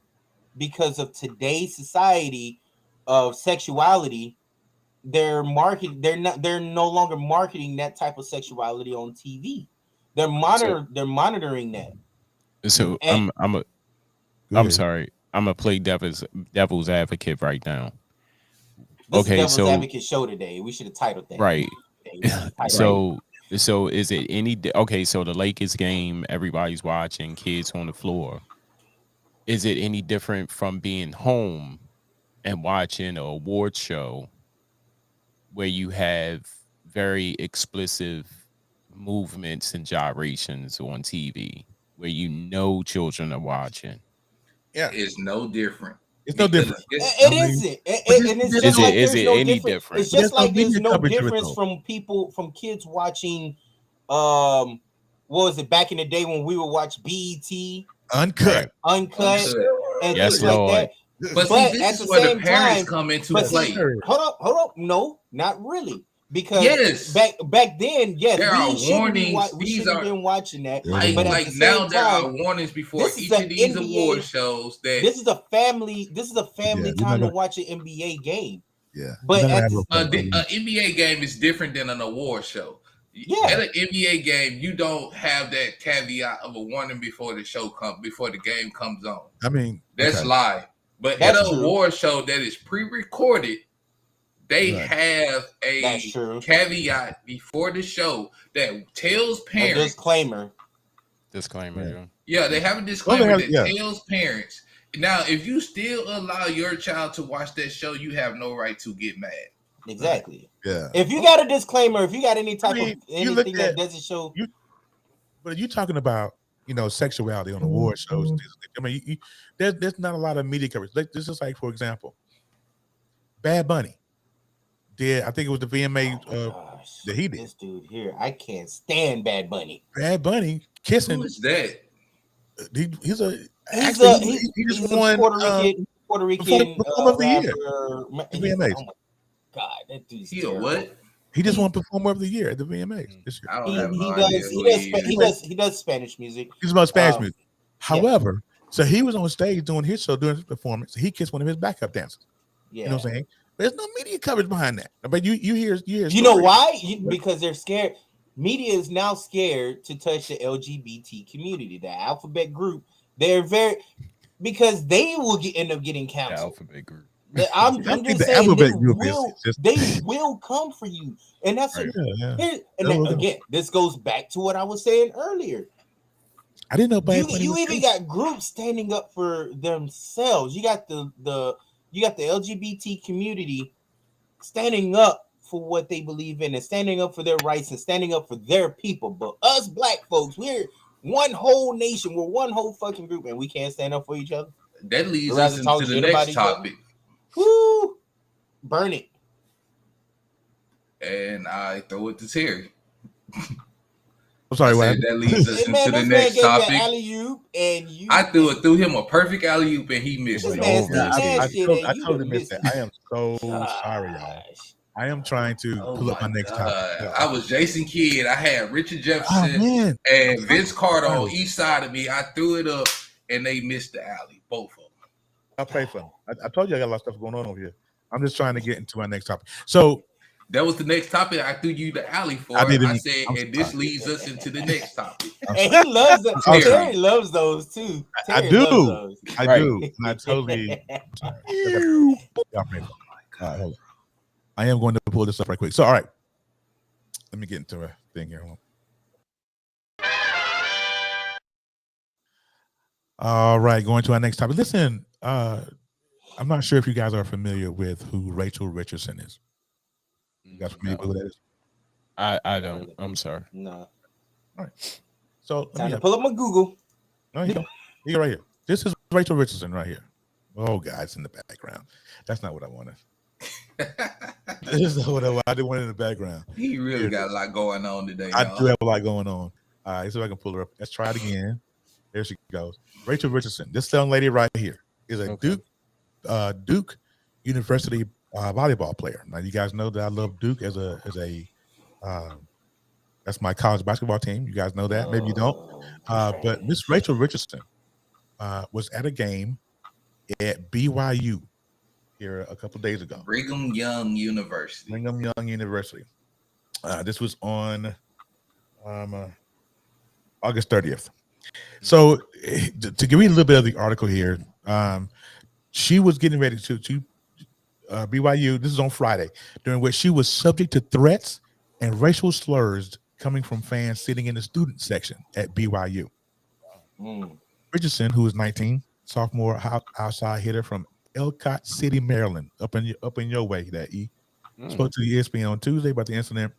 D: Because of today's society of sexuality, they're no longer marketing that type of sexuality on TV. They're monitoring that.
C: So
D: And-
C: I'm sorry. I'm gonna play devil's advocate right now.
D: This is Devil's
C: so
D: Advocate show today. We should have titled that.
C: right. So is it any so the Lakers game, everybody's watching, kids on the floor. Is it any different from being home and watching an award show where you have very explicit movements and gyrations on TV where children are watching?
A: Yeah,
B: It's no different.
A: It's no different.
D: It isn't. Is it any different? It's just like there's no difference from kids watching what was it back in the day when we would watch BET
A: Uncut
D: and
C: yes,
D: things like
C: Lord.
D: that.
B: But see, this is where the parents come into play.
D: Hold up. No, not really. Because
B: yes,
D: back then, yes,
B: there are warnings.
D: We should have been watching that.
B: Like now, there are warnings before each of these award shows. That
D: this is a family time to watch an NBA game.
A: Yeah,
D: but
B: an NBA game is different than an award show. Yeah, at an NBA game, you don't have that caveat of a warning before the game comes on.
A: I mean,
B: that's live. But at an award show that is pre-recorded, they have a caveat before the show that tells parents.
C: Disclaimer.
B: Yeah, they have a disclaimer that tells parents. Now, if you still allow your child to watch that show, you have no right to get mad.
D: Exactly.
A: Yeah.
D: If you got a disclaimer, if you got any type of anything that doesn't show,
A: but you're talking about sexuality on award shows. I mean, there's not a lot of media coverage. This is like, for example, Bad Bunny did. I think it was the VMA that he did.
D: This dude here, I can't stand Bad Bunny.
A: Bad Bunny kissing.
B: Who is that?
A: He just
D: won Puerto Rican
A: Performer of the Year. VMAs.
D: Oh my God, that dude's
B: what?
A: He just won Performer of the Year at the VMAs this
D: year. He does Spanish music.
A: He's about Spanish music. However, so he was on stage doing his show, doing his performance. He kissed one of his backup dancers.
D: Yeah.
A: You know what I'm saying? There's no media coverage behind that. But you hear.
D: You know why? Because they're scared. Media is now scared to touch the LGBT community, the alphabet group. They're because they will end up getting canceled.
C: The alphabet group.
D: I'm just saying they will come for you, and that's again. This goes back to what I was saying earlier.
A: I didn't know.
D: You even got groups standing up for themselves. You got the LGBT community standing up for what they believe in and standing up for their rights and standing up for their people. But us black folks, we're one whole nation. We're one whole fucking group, and we can't stand up for each other.
B: That leads us into the next topic.
D: Woo! Burn it.
B: And I throw it to Terry.
A: I'm sorry,
B: that leads us into the next topic. I threw him a perfect alley oop and he missed it.
A: I totally missed it. I am so sorry, y'all. I am trying to pull up my next topic.
B: I was Jason Kidd. I had Richard Jefferson and Vince Carter on each side of me. I threw it up and they missed the alley, both of them.
A: I'll pray for them. I told you I got a lot of stuff going on over here. I'm just trying to get into my next topic. So
B: that was the next topic. I threw you the alley for. I said, and this leads us into the next topic.
D: And he loves them. Terry loves those too.
A: I do. And I totally. Hold on. I am going to pull this up right quick. So, all right. Let me get into a thing here. All right, going to our next topic. Listen, I'm not sure if you guys are familiar with who Rachel Richardson is. You guys familiar with who that is?
C: I don't. I'm sorry.
D: No.
A: All right. So
D: time to pull up my Google.
A: No, you go. You go right here. This is Rachel Richardson right here. Oh, God, it's in the background. That's not what I wanted. This is what I didn't want in the background.
B: He really got a lot going on today.
A: I do have a lot going on. All right, so I can pull her up. Let's try it again. There she goes. Rachel Richardson. This young lady right here is a Duke University volleyball player. Now you guys know that I love Duke as a that's my college basketball team. You guys know that. Maybe you don't. But Miss Rachel Richardson was at a game at BYU here a couple of days ago.
B: Brigham Young University.
A: This was on August 30th. So to give you a little bit of the article here, she was getting ready to BYU. This is on Friday, during which she was subject to threats and racial slurs coming from fans sitting in the student section at BYU. Richardson, who is 19, sophomore outside hitter from Ellicott City, Maryland, up in your way, that spoke to the ESPN on Tuesday about the incident.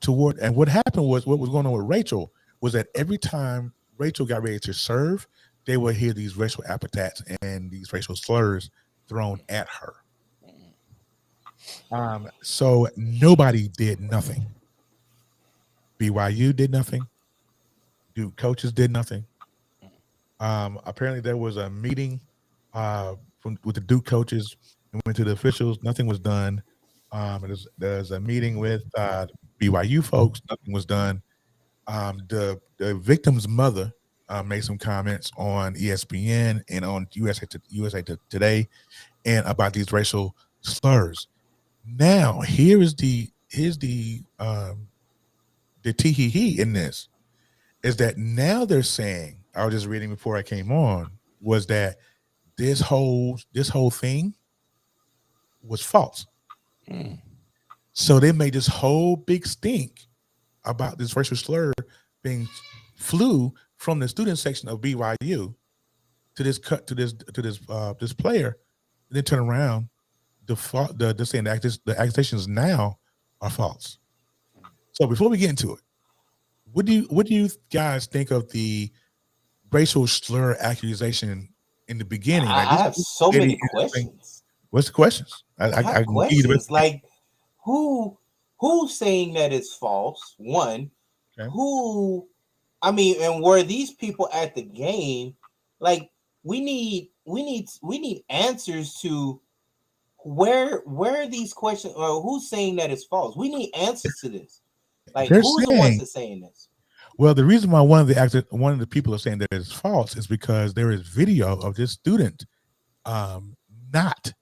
A: And what happened was, what was going on with Rachel was that every time Rachel got ready to serve, they would hear these racial epithets and these racial slurs thrown at her. So nobody did nothing. BYU did nothing. Duke coaches did nothing. Apparently there was a meeting with the Duke coaches and went to the officials. Nothing was done. There's a meeting with BYU folks. Nothing was done. The victim's mother made some comments on ESPN and on USA Today and about these racial slurs. Now here's the tee-hee-hee in this is that now they're saying, I was just reading before I came on, was that this whole thing was false. So they made this whole big stink about this racial slur being flew from the student section of BYU to this player, and then turn around the saying the accusations now are false. So before we get into it, what do you guys think of the racial slur accusation in the beginning?
D: I have so many questions.
A: What's the questions?
D: I have questions like who's saying that it's false? One, okay. And were these people at the game? Like we need answers to where are these questions, or who's saying that it's false? We need answers to this. Like who's the ones that saying this?
A: Well, the reason why one of the people are saying that it's false is because there is video of this student not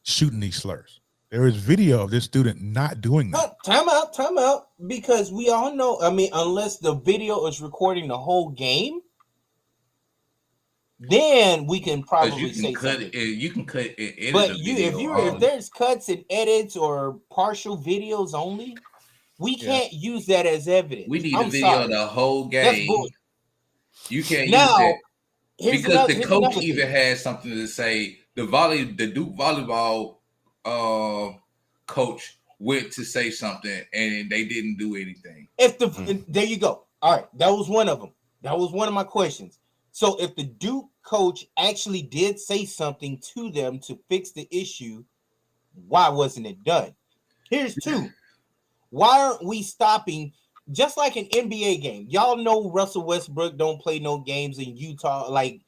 A: shooting these slurs. There is video of this student not doing that.
D: Time out. Because we all know, unless the video is recording the whole game, then we can probably say something.
B: You can cut and edit.
D: But if there's cuts and edits or partial videos only, we can't use that as evidence.
B: We need a video of the whole game. You can't use that because the coach even has something to say. The Duke volleyball coach went to say something and they didn't do anything.
D: There you go. All right, that was one of them. That was one of my questions. So if the Duke coach actually did say something to them to fix the issue, why wasn't it done? Here's two. Why aren't we stopping, just like an NBA game? Y'all know Russell Westbrook don't play no games in Utah. Like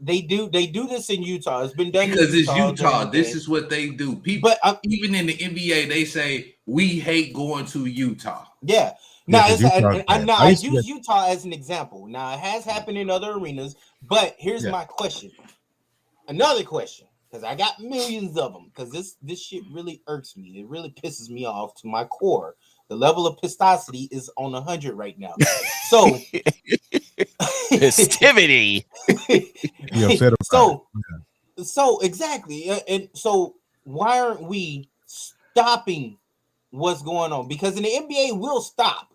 D: they do this in Utah. It's been done
B: because it's Utah. This is what they do. People, but even in the NBA, they say we hate going to Utah.
D: Yeah. Now, I use Utah as an example. Now, it has happened in other arenas, but here's my question. Another question, because I got millions of them, because this shit really irks me. It really pisses me off to my core. The level of pistosity is on 100 right now. So,
C: festivity.
D: So exactly. And so, why aren't we stopping what's going on? Because in the NBA, we'll stop.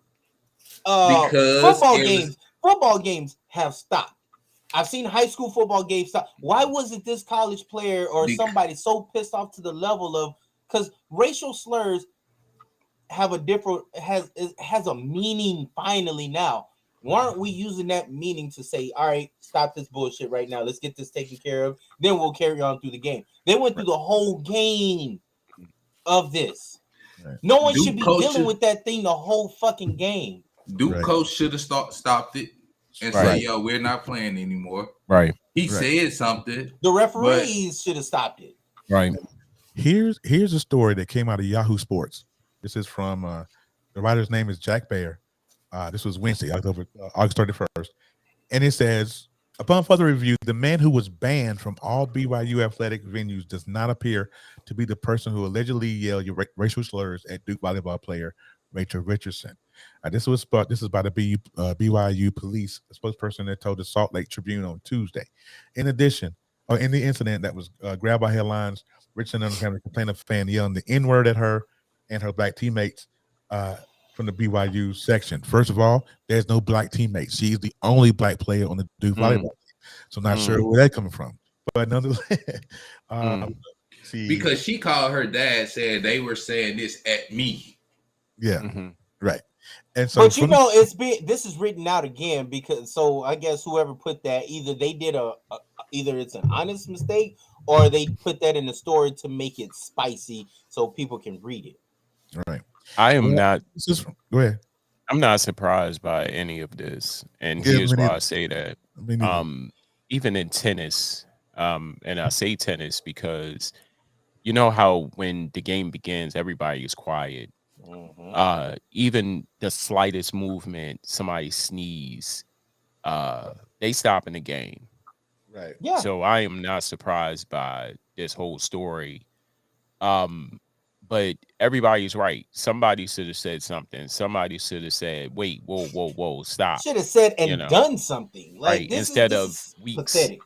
D: Football games have stopped. I've seen high school football games stop. Why wasn't this college player or somebody so pissed off to the level of, because racial slurs have has a meaning finally now. Why aren't we using that meaning to say, all right, stop this bullshit right now. Let's get this taken care of. Then we'll carry on through the game. They went through the whole game of this. Right. No one should be dealing with that thing the whole fucking game.
B: Duke coach should have stopped it and say, yo, we're not playing anymore.
C: Right.
B: He said something.
D: The referees should have stopped it.
C: Right.
A: Here's a story that came out of Yahoo Sports. This is from the writer's name is Jack Baer. This was Wednesday, August 31st. And it says, Upon further review, the man who was banned from all BYU athletic venues does not appear to be the person who allegedly yelled racial slurs at Duke volleyball player Rachel Richardson. This is by the BYU police spokesperson that told the Salt Lake Tribune on Tuesday. In addition, in the incident that was grabbed by headlines, Richardson understand complained of a fan yelling the N-word at her and her black teammates from the BYU section. First of all, there's no black teammates. She's the only black player on the Duke volleyball team. So I'm not sure where that's coming from. But nonetheless,
B: because she called her dad, said they were saying this at me.
A: Yeah, right. And so,
D: but this is written out again because I guess whoever put that, either they did either it's an honest mistake or they put that in the story to make it spicy so people can read it.
A: Right.
C: I am not.
A: Go ahead.
C: I'm not surprised by any of this, and here's why I say that. Even in tennis, and I say tennis because you know how when the game begins, everybody is quiet. Even the slightest movement, somebody sneeze, they stop in the game.
A: Right.
D: Yeah.
C: So I am not surprised by this whole story. But everybody's right. Somebody should have said something. Somebody should have said, "Wait, whoa, stop."
D: Should have said and done something, like,
C: right? Instead of weeks,
D: pathetic.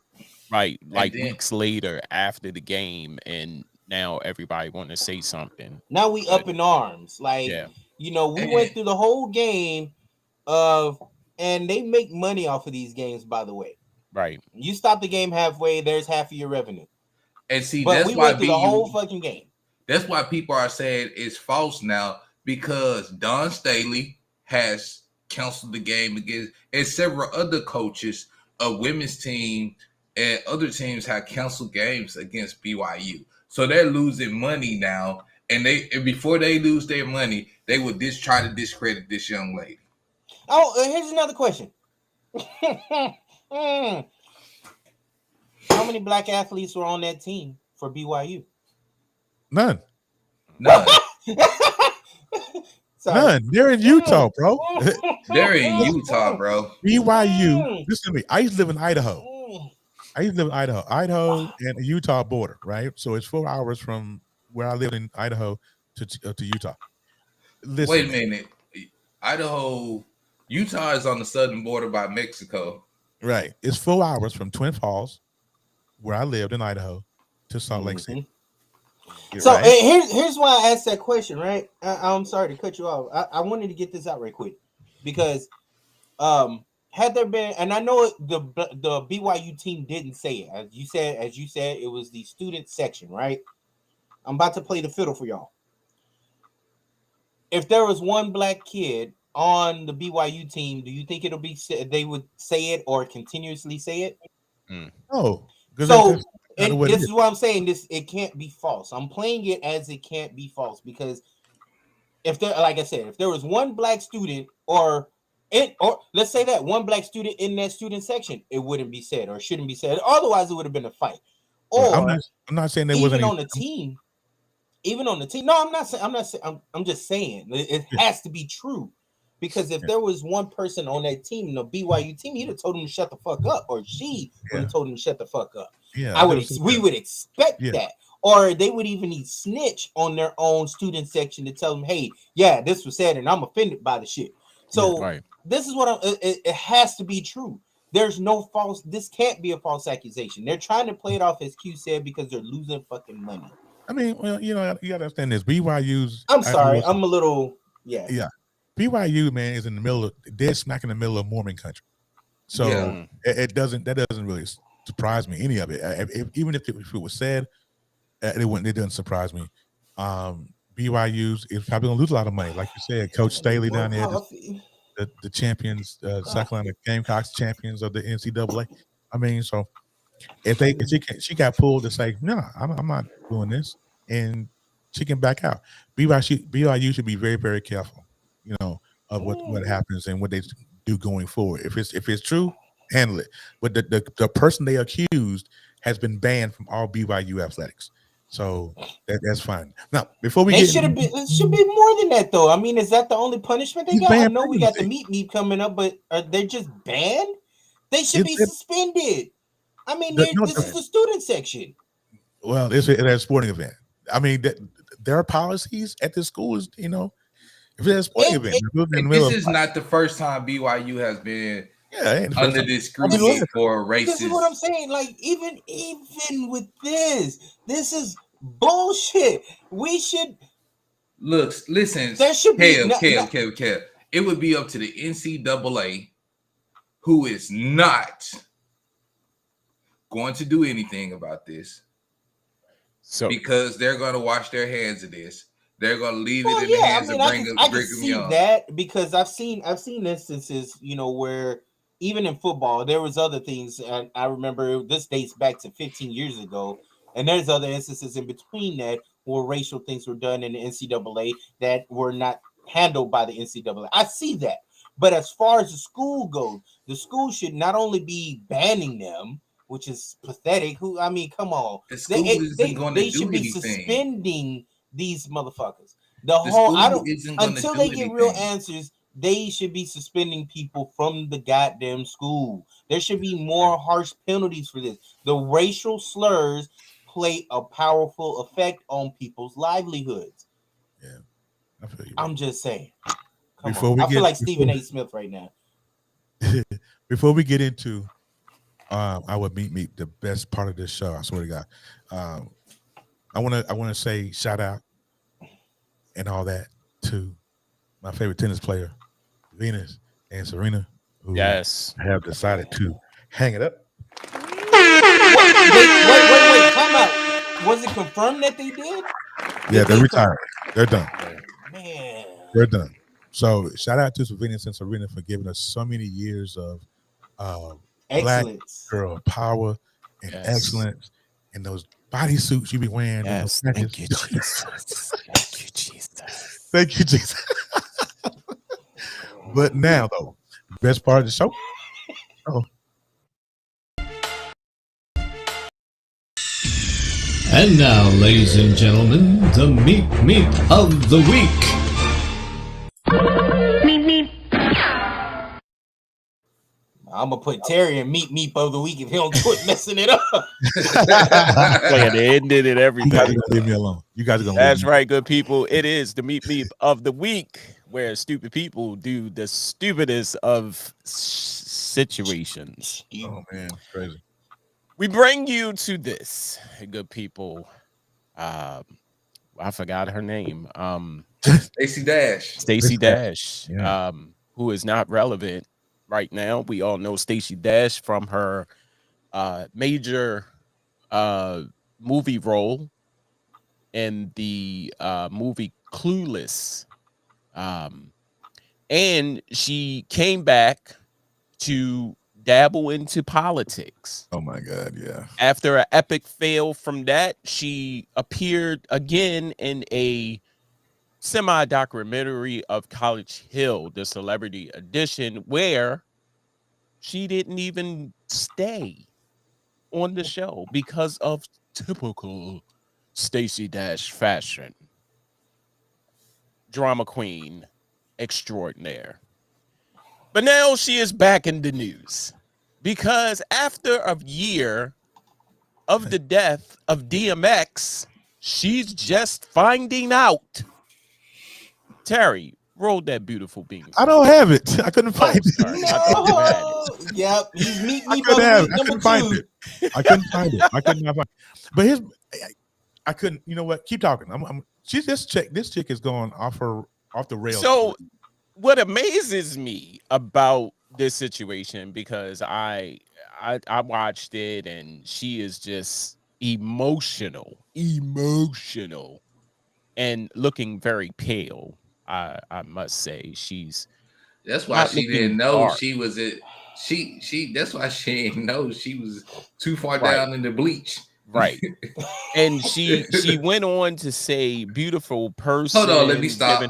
C: Right? Like weeks later after the game, and now everybody want to say something.
D: Now we up in arms, like we went through the whole game and they make money off of these games, by the way.
C: Right.
D: You stop the game halfway, there's half of your revenue.
B: And see,
D: but
B: that's
D: we
B: why
D: went through the whole fucking game.
B: That's why people are saying it's false now, because Don Staley has canceled the game against, and several other coaches of women's team and other teams have canceled games against BYU. So they're losing money now, and before they lose their money, they would try to discredit this young lady.
D: Oh, here's another question. How many black athletes were on that team for BYU?
A: None.
B: None.
A: They're in Utah, bro.
B: They're in Utah, bro.
A: BYU. Listen to me. I used to live in Idaho. Idaho and the Utah border, right? So it's 4 hours from where I live in Idaho to Utah. Listen,
B: wait a minute. Utah is on the southern border by Mexico.
A: Right. It's 4 hours from Twin Falls, where I lived in Idaho, to Salt Lake City.
D: So here's why I asked that question, right? I'm sorry to cut you off. I wanted to get this out right quick because had there been, and I know the BYU team didn't say it, as you said, it was the student section, right? I'm about to play the fiddle for y'all. If there was one black kid on the BYU team, do you think they would say it or continuously say it?
A: Oh,
D: so. And this is what I'm saying. It can't be false. I'm playing it as it can't be false because if there was one black student or let's say that one black student in that student section, it wouldn't be said or shouldn't be said. Otherwise, it would have been a fight. Or
A: I'm not saying there wasn't
D: even on the team. No, I'm not saying. I'm just saying it has to be true. Because if there was one person on that team, the BYU team, he'd have told him to shut the fuck up, or she would have told him to shut the fuck up.
A: Yeah,
D: we would expect that, or they would even snitch on their own student section to tell them, "Hey, yeah, this was said, and I'm offended by the shit." So this is what it has to be true. There's no false. This can't be a false accusation. They're trying to play it off as Q said because they're losing fucking money.
A: I mean, well, you gotta understand this. BYU's.
D: I'm sorry, I'm a little
A: yeah. BYU, man, is in the middle of dead smack in the middle of Mormon country, so that doesn't really surprise me, any of it. Even if it was said, it doesn't surprise me. BYU's is probably gonna lose a lot of money, like you said. Coach Staley down there, the champions, South Carolina Gamecocks champions of the NCAA. I mean, so if she got pulled to say, no, I'm not doing this, and she can back out. BYU should be very, very careful. Of what happens and what they do going forward. If it's true, handle it. But the person they accused has been banned from all BYU athletics, so that's fine. Now, before we
D: it should be more than that, though. I mean, is that the only punishment they got? I know we got the MEEP MEEP coming up, but are they just banned? They should be suspended. I mean, this is the student section.
A: Well, it's a sporting event. I mean, there are policies at the schools, you know. If it's a sporting event,
B: this is not the first time BYU has been under this scrutiny for racist.
D: This is what I'm saying. Like, even with this is bullshit. We should
B: listen.
D: There should be
B: Kev. It would be up to the NCAA, who is not going to do anything about this. So because they're going to wash their hands of this. They're going to leave it in the hands of Brigham Young. I can see
D: that because I've seen instances, you know, where even in football there was other things. And I remember this dates back to 15 years ago, and there's other instances in between that where racial things were done in the NCAA that were not handled by the NCAA. I see that, but as far as the school goes, the school should not only be banning them, which is pathetic. I mean, come on, they should be suspending these motherfuckers. Until they get real answers, they should be suspending people from the goddamn school. There should be more harsh penalties for this. The racial slurs play a powerful effect on people's livelihoods.
A: Yeah, I feel you.
D: I'm just saying. I feel like Stephen A. Smith right now.
A: Before we get into our meet the best part of this show, I swear to God, I want to say shout out and all that to my favorite tennis player, Venus and Serena, who have decided to hang it up.
D: Wait, time out. Was it confirmed that they did?
A: Yeah, they're retired. They're done.
D: Man,
A: they're done. So shout out to Venus and Serena for giving us so many years of black girl power and excellence, and those bodysuits you be wearing.
C: Yes, thank you, Jesus. Thank you, Jesus.
A: Thank you, Jesus. But now, though, best part of the show.
I: And now, ladies and gentlemen, the Meep Meep of the week.
H: Meep Meep.
D: I'm gonna put Terry in Meep Meep of the week if he don't quit messing it up.
C: Playing the ending and everything.
A: You guys are gonna leave me alone. You guys are gonna.
C: That's right, good people. It is the Meep Meep of the week, where stupid people do the stupidest of situations.
A: Oh man, crazy.
C: We bring you to this, good people. I forgot her name.
B: Stacey Dash.
C: Stacey Dash, who is not relevant right now. We all know Stacey Dash from her major movie role in the movie Clueless. And she came back to dabble into politics.
A: Oh my God, yeah.
C: After an epic fail from that, she appeared again in a semi-documentary of College Hill, the celebrity edition, where she didn't even stay on the show because of typical Stacey Dash fashion. Drama queen extraordinaire. But now she is back in the news because after a year of the death of DMX, she's just finding out. Terry, roll that beautiful bean.
A: I don't have it. I couldn't find it.
D: No. Yep, he's Meep Meep.
A: I couldn't find it. I couldn't find it. I could not find it. But I couldn't. You know what? Keep talking. This chick is going off the rails.
C: So what amazes me about this situation, because I watched it and she is just emotional and looking very pale. I must say
B: that's why she didn't know she was it. She that's why she didn't know she was too far down in the bleach.
C: Right. And she went on to say beautiful person.
B: Hold on, let me stop.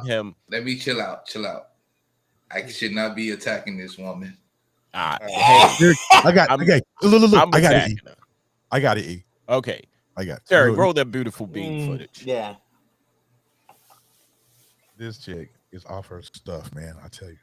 B: Let me chill out. I should not be attacking this woman.
C: Hey,
A: I got it. E.
C: Okay.
A: I got it.
C: Terry, roll that beautiful bean footage.
D: Yeah.
A: This chick is off her stuff, man. I tell you.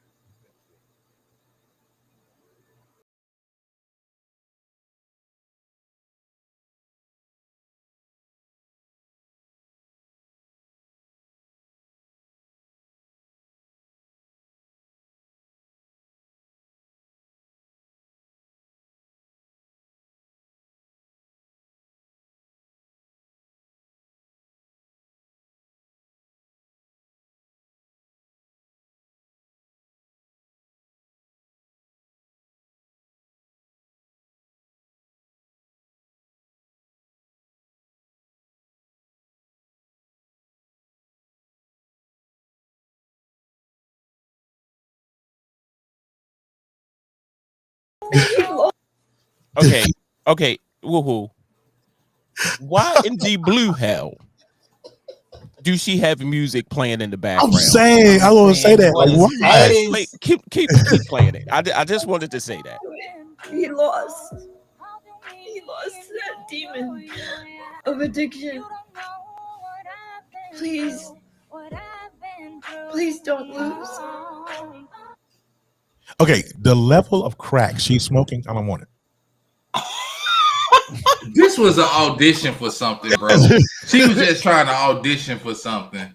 C: Okay. Woohoo. Why in the blue hell do she have music playing in the background?
A: I'm saying, I want to say that. Like, why?
C: Keep playing it. I just wanted to say that.
J: He lost. He lost that demon of addiction. Please don't lose.
A: Okay, the level of crack she's smoking, I don't want it.
B: This was an audition for something, bro. She was just trying to audition for something.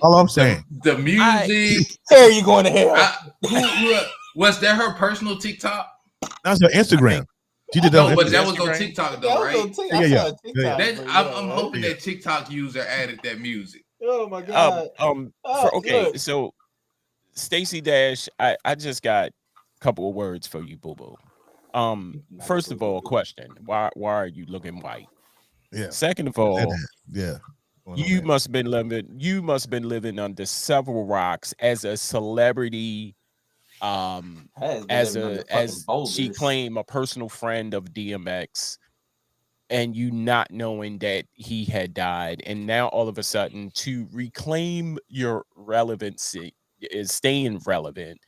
A: All I'm saying,
B: the music.
D: There you going to hell?
B: Was that her personal TikTok?
A: That's her Instagram. She did
B: that. No, but that was on TikTok though, right?
A: Yeah.
B: I'm hoping that TikTok user added that music.
D: Oh my god.
C: So Stacey Dash, I just got a couple of words for you, boo boo. First of all, question: Why are you looking white?
A: Yeah.
C: Second of all,
A: yeah.
C: You must have been living under several rocks as a celebrity. As she claimed a personal friend of DMX, and you not knowing that he had died, and now all of a sudden to reclaim your relevancy is staying relevant.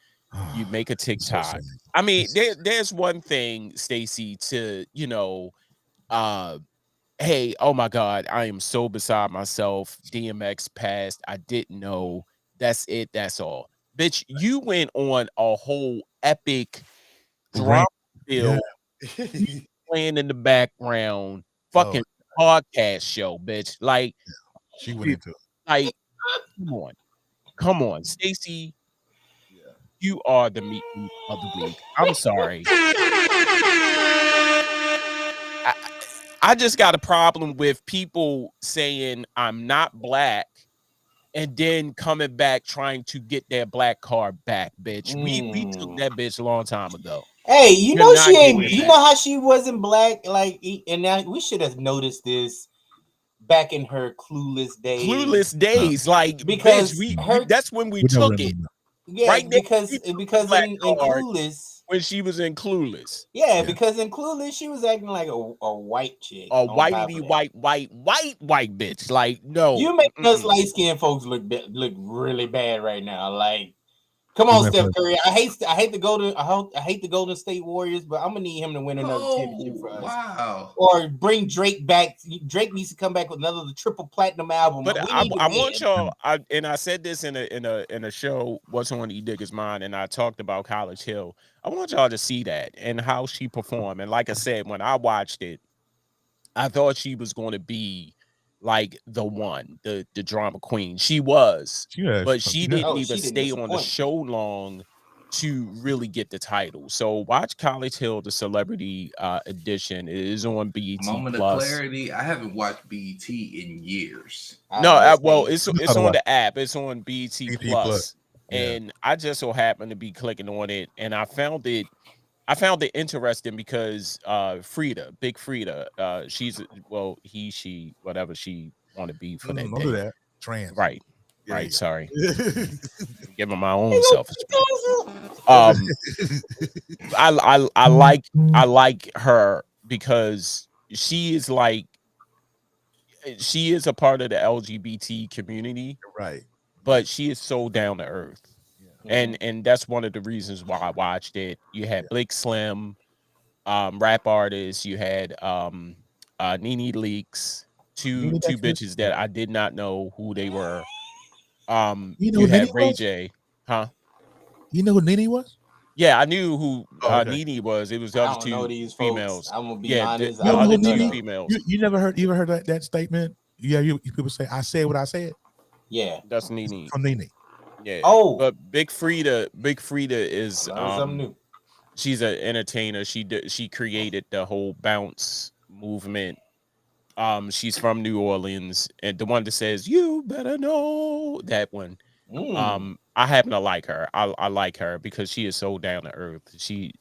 C: You make a TikTok. I mean, there's one thing, Stacey, to hey, oh my God, I am so beside myself. DMX passed. I didn't know. That's it. That's all. Bitch, you went on a whole epic drama film playing in the background, fucking podcast show, bitch. Like,
A: she went into it.
C: Like, come on, Stacey. You are the meat of the week. I'm sorry. I just got a problem with people saying I'm not black and then coming back trying to get their black card back, bitch. We took that bitch a long time ago.
D: Hey, you know she ain't. You know how she wasn't black, like, and now we should have noticed this back in her clueless days.
C: Like,
D: because
C: bitch, that's when we took it.
D: Yeah,
C: right,
D: because in Clueless.
C: When she was in Clueless.
D: Yeah, because in Clueless, she was acting like a white chick.
C: A whitey white bitch. Like, no.
D: You make us light-skinned folks look really bad right now. Like, come on, Steph Curry. I hate to go to State Warriors, but I'm gonna need him to win another championship for us.
B: Wow.
D: Or bring Drake back. Drake needs to come back with another triple platinum album.
C: But I want y'all. I said this in a show, What's on E Digger's Mind, and I talked about College Hill. I want y'all to see that and how she performed. And like I said, when I watched it, I thought she was going to be like the one, the drama queen. She was, but she didn't even stay on the show long to really get the title. So watch College Hill, the celebrity edition. It is on BET
B: Moment
C: Plus.
B: Of clarity. I haven't watched BET in years.
C: It's on the app. It's on BET Plus.
A: Yeah.
C: And I just so happened to be clicking on it, and I found it interesting because Big Frida, she's she, whatever she want to be for that day.
A: That trans.
C: Right.
A: Yeah,
C: right.
A: yeah.
C: Sorry. Giving my own selfish. I like her because she is a part of the LGBT community.
A: Right.
C: But she is so down to earth. And that's one of the reasons why I watched it. You had Blake Slim, rap artists. You had Nene Leakes, two bitches that I did not know who they were. You had Ray J, huh?
A: You know who Nene was?
C: Yeah, I knew who Nene was. It was the other two females.
D: I'm gonna be honest.
C: The other two females.
A: You never heard that statement? Yeah, you people say I said what I said.
D: Yeah,
C: that's Nene.
A: From Nene.
C: Yeah.
D: Oh,
C: but Big Frida is
D: something new.
C: She's an entertainer. She created the whole bounce movement. She's from New Orleans, and the one that says "You better know," that one. I happen to like her. I like her because she is so down to earth. She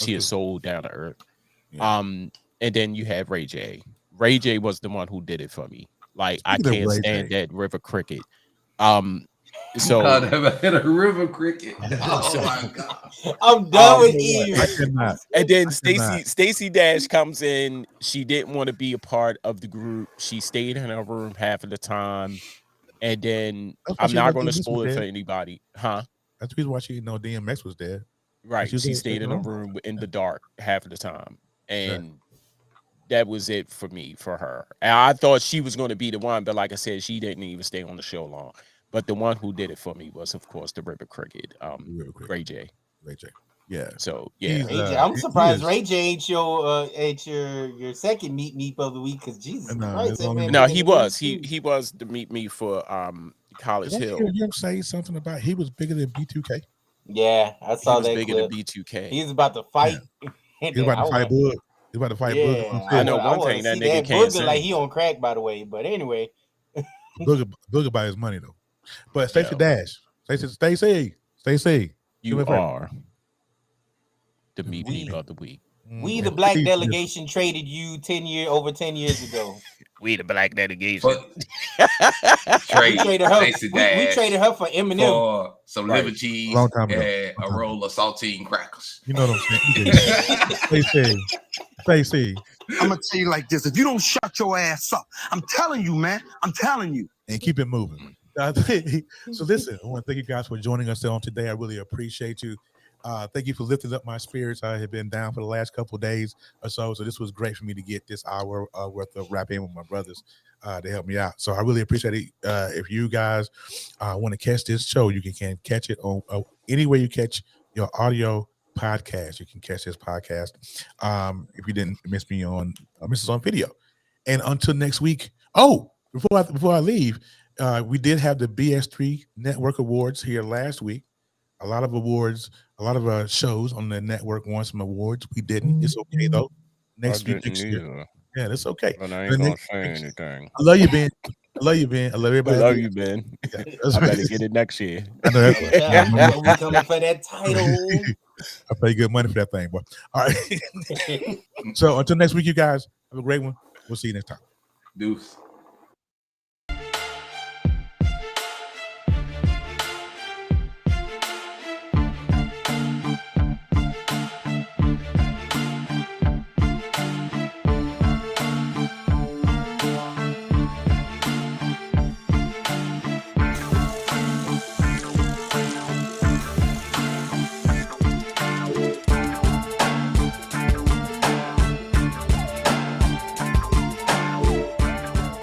C: is so down to earth.
A: Yeah.
C: And then you have Ray J. Ray J was the one who did it for me. Like, I can't stand that River Cricket. So
B: a river cricket. Oh my god!
D: I'm done with ears.
A: I cannot.
C: And then
A: I cannot.
C: Stacey Dash comes in. She didn't want to be a part of the group. She stayed in her room half of the time. And then
A: That's why
C: I'm
A: she
C: not
A: was
C: going to
A: dead.
C: spoil it for anybody, huh?
A: That's the reason why she didn't know DMX was dead.
C: Right. She stayed in her room in the dark half of the time. And that was it for me, for her. And I thought she was going to be the one, but like I said, she didn't even stay on the show long. But the one who did it for me was, of course, the River Cricket, Ray J.
A: Ray J. Yeah.
C: So yeah,
D: Ray J, I'm surprised Ray J ain't your second meet meet of the week, because Jesus Christ, that man.
C: No, he was the meet me for College
A: Did I
C: Hill.
A: hear him say something about he was bigger than B2K?
D: Yeah, I saw that
C: bigger
D: clip.
C: than B2K.
D: He's about to fight.
A: He's about to fight Boog. He's about to fight Boog.
C: I know one thing that nigga can't sing.
D: Like he on crack, by the way. But anyway,
A: Booger by his money though. But Stacey Dash, Stacey,
C: you are the meet me of the week.
D: We the black delegation traded you over 10 years ago.
C: We the black delegation.
D: We traded her for Eminem,
B: for some liver cheese and a roll of saltine crackers.
A: You know what I'm saying? Stacey.
K: I'm gonna tell you like this: if you don't shut your ass up, I'm telling you, man. I'm telling you.
A: And keep it moving. So listen, I want to thank you guys for joining us on today. I really appreciate you. Thank you for lifting up my spirits. I have been down for the last couple of days or so this was great for me to get this hour worth of rapping with my brothers to help me out. So I really appreciate it. If you guys want to catch this show, you can catch it on anywhere you catch your audio podcast. You can catch this podcast. If you didn't miss me on video. And until next week. Oh, before I leave, we did have the BS3 Network Awards here last week. A lot of awards, a lot of shows on the network won some awards. We didn't. It's okay though. Next week, yeah, that's okay.
C: But I ain't gonna say anything.
A: I love you, Ben. I love you, Ben. I love everybody.
C: I love you, Ben. I better get it next year.
D: I know that. We coming for that title.
A: I pay good money for that thing, boy. All right. So until next week, you guys have a great one. We'll see you next time.
B: Deuce.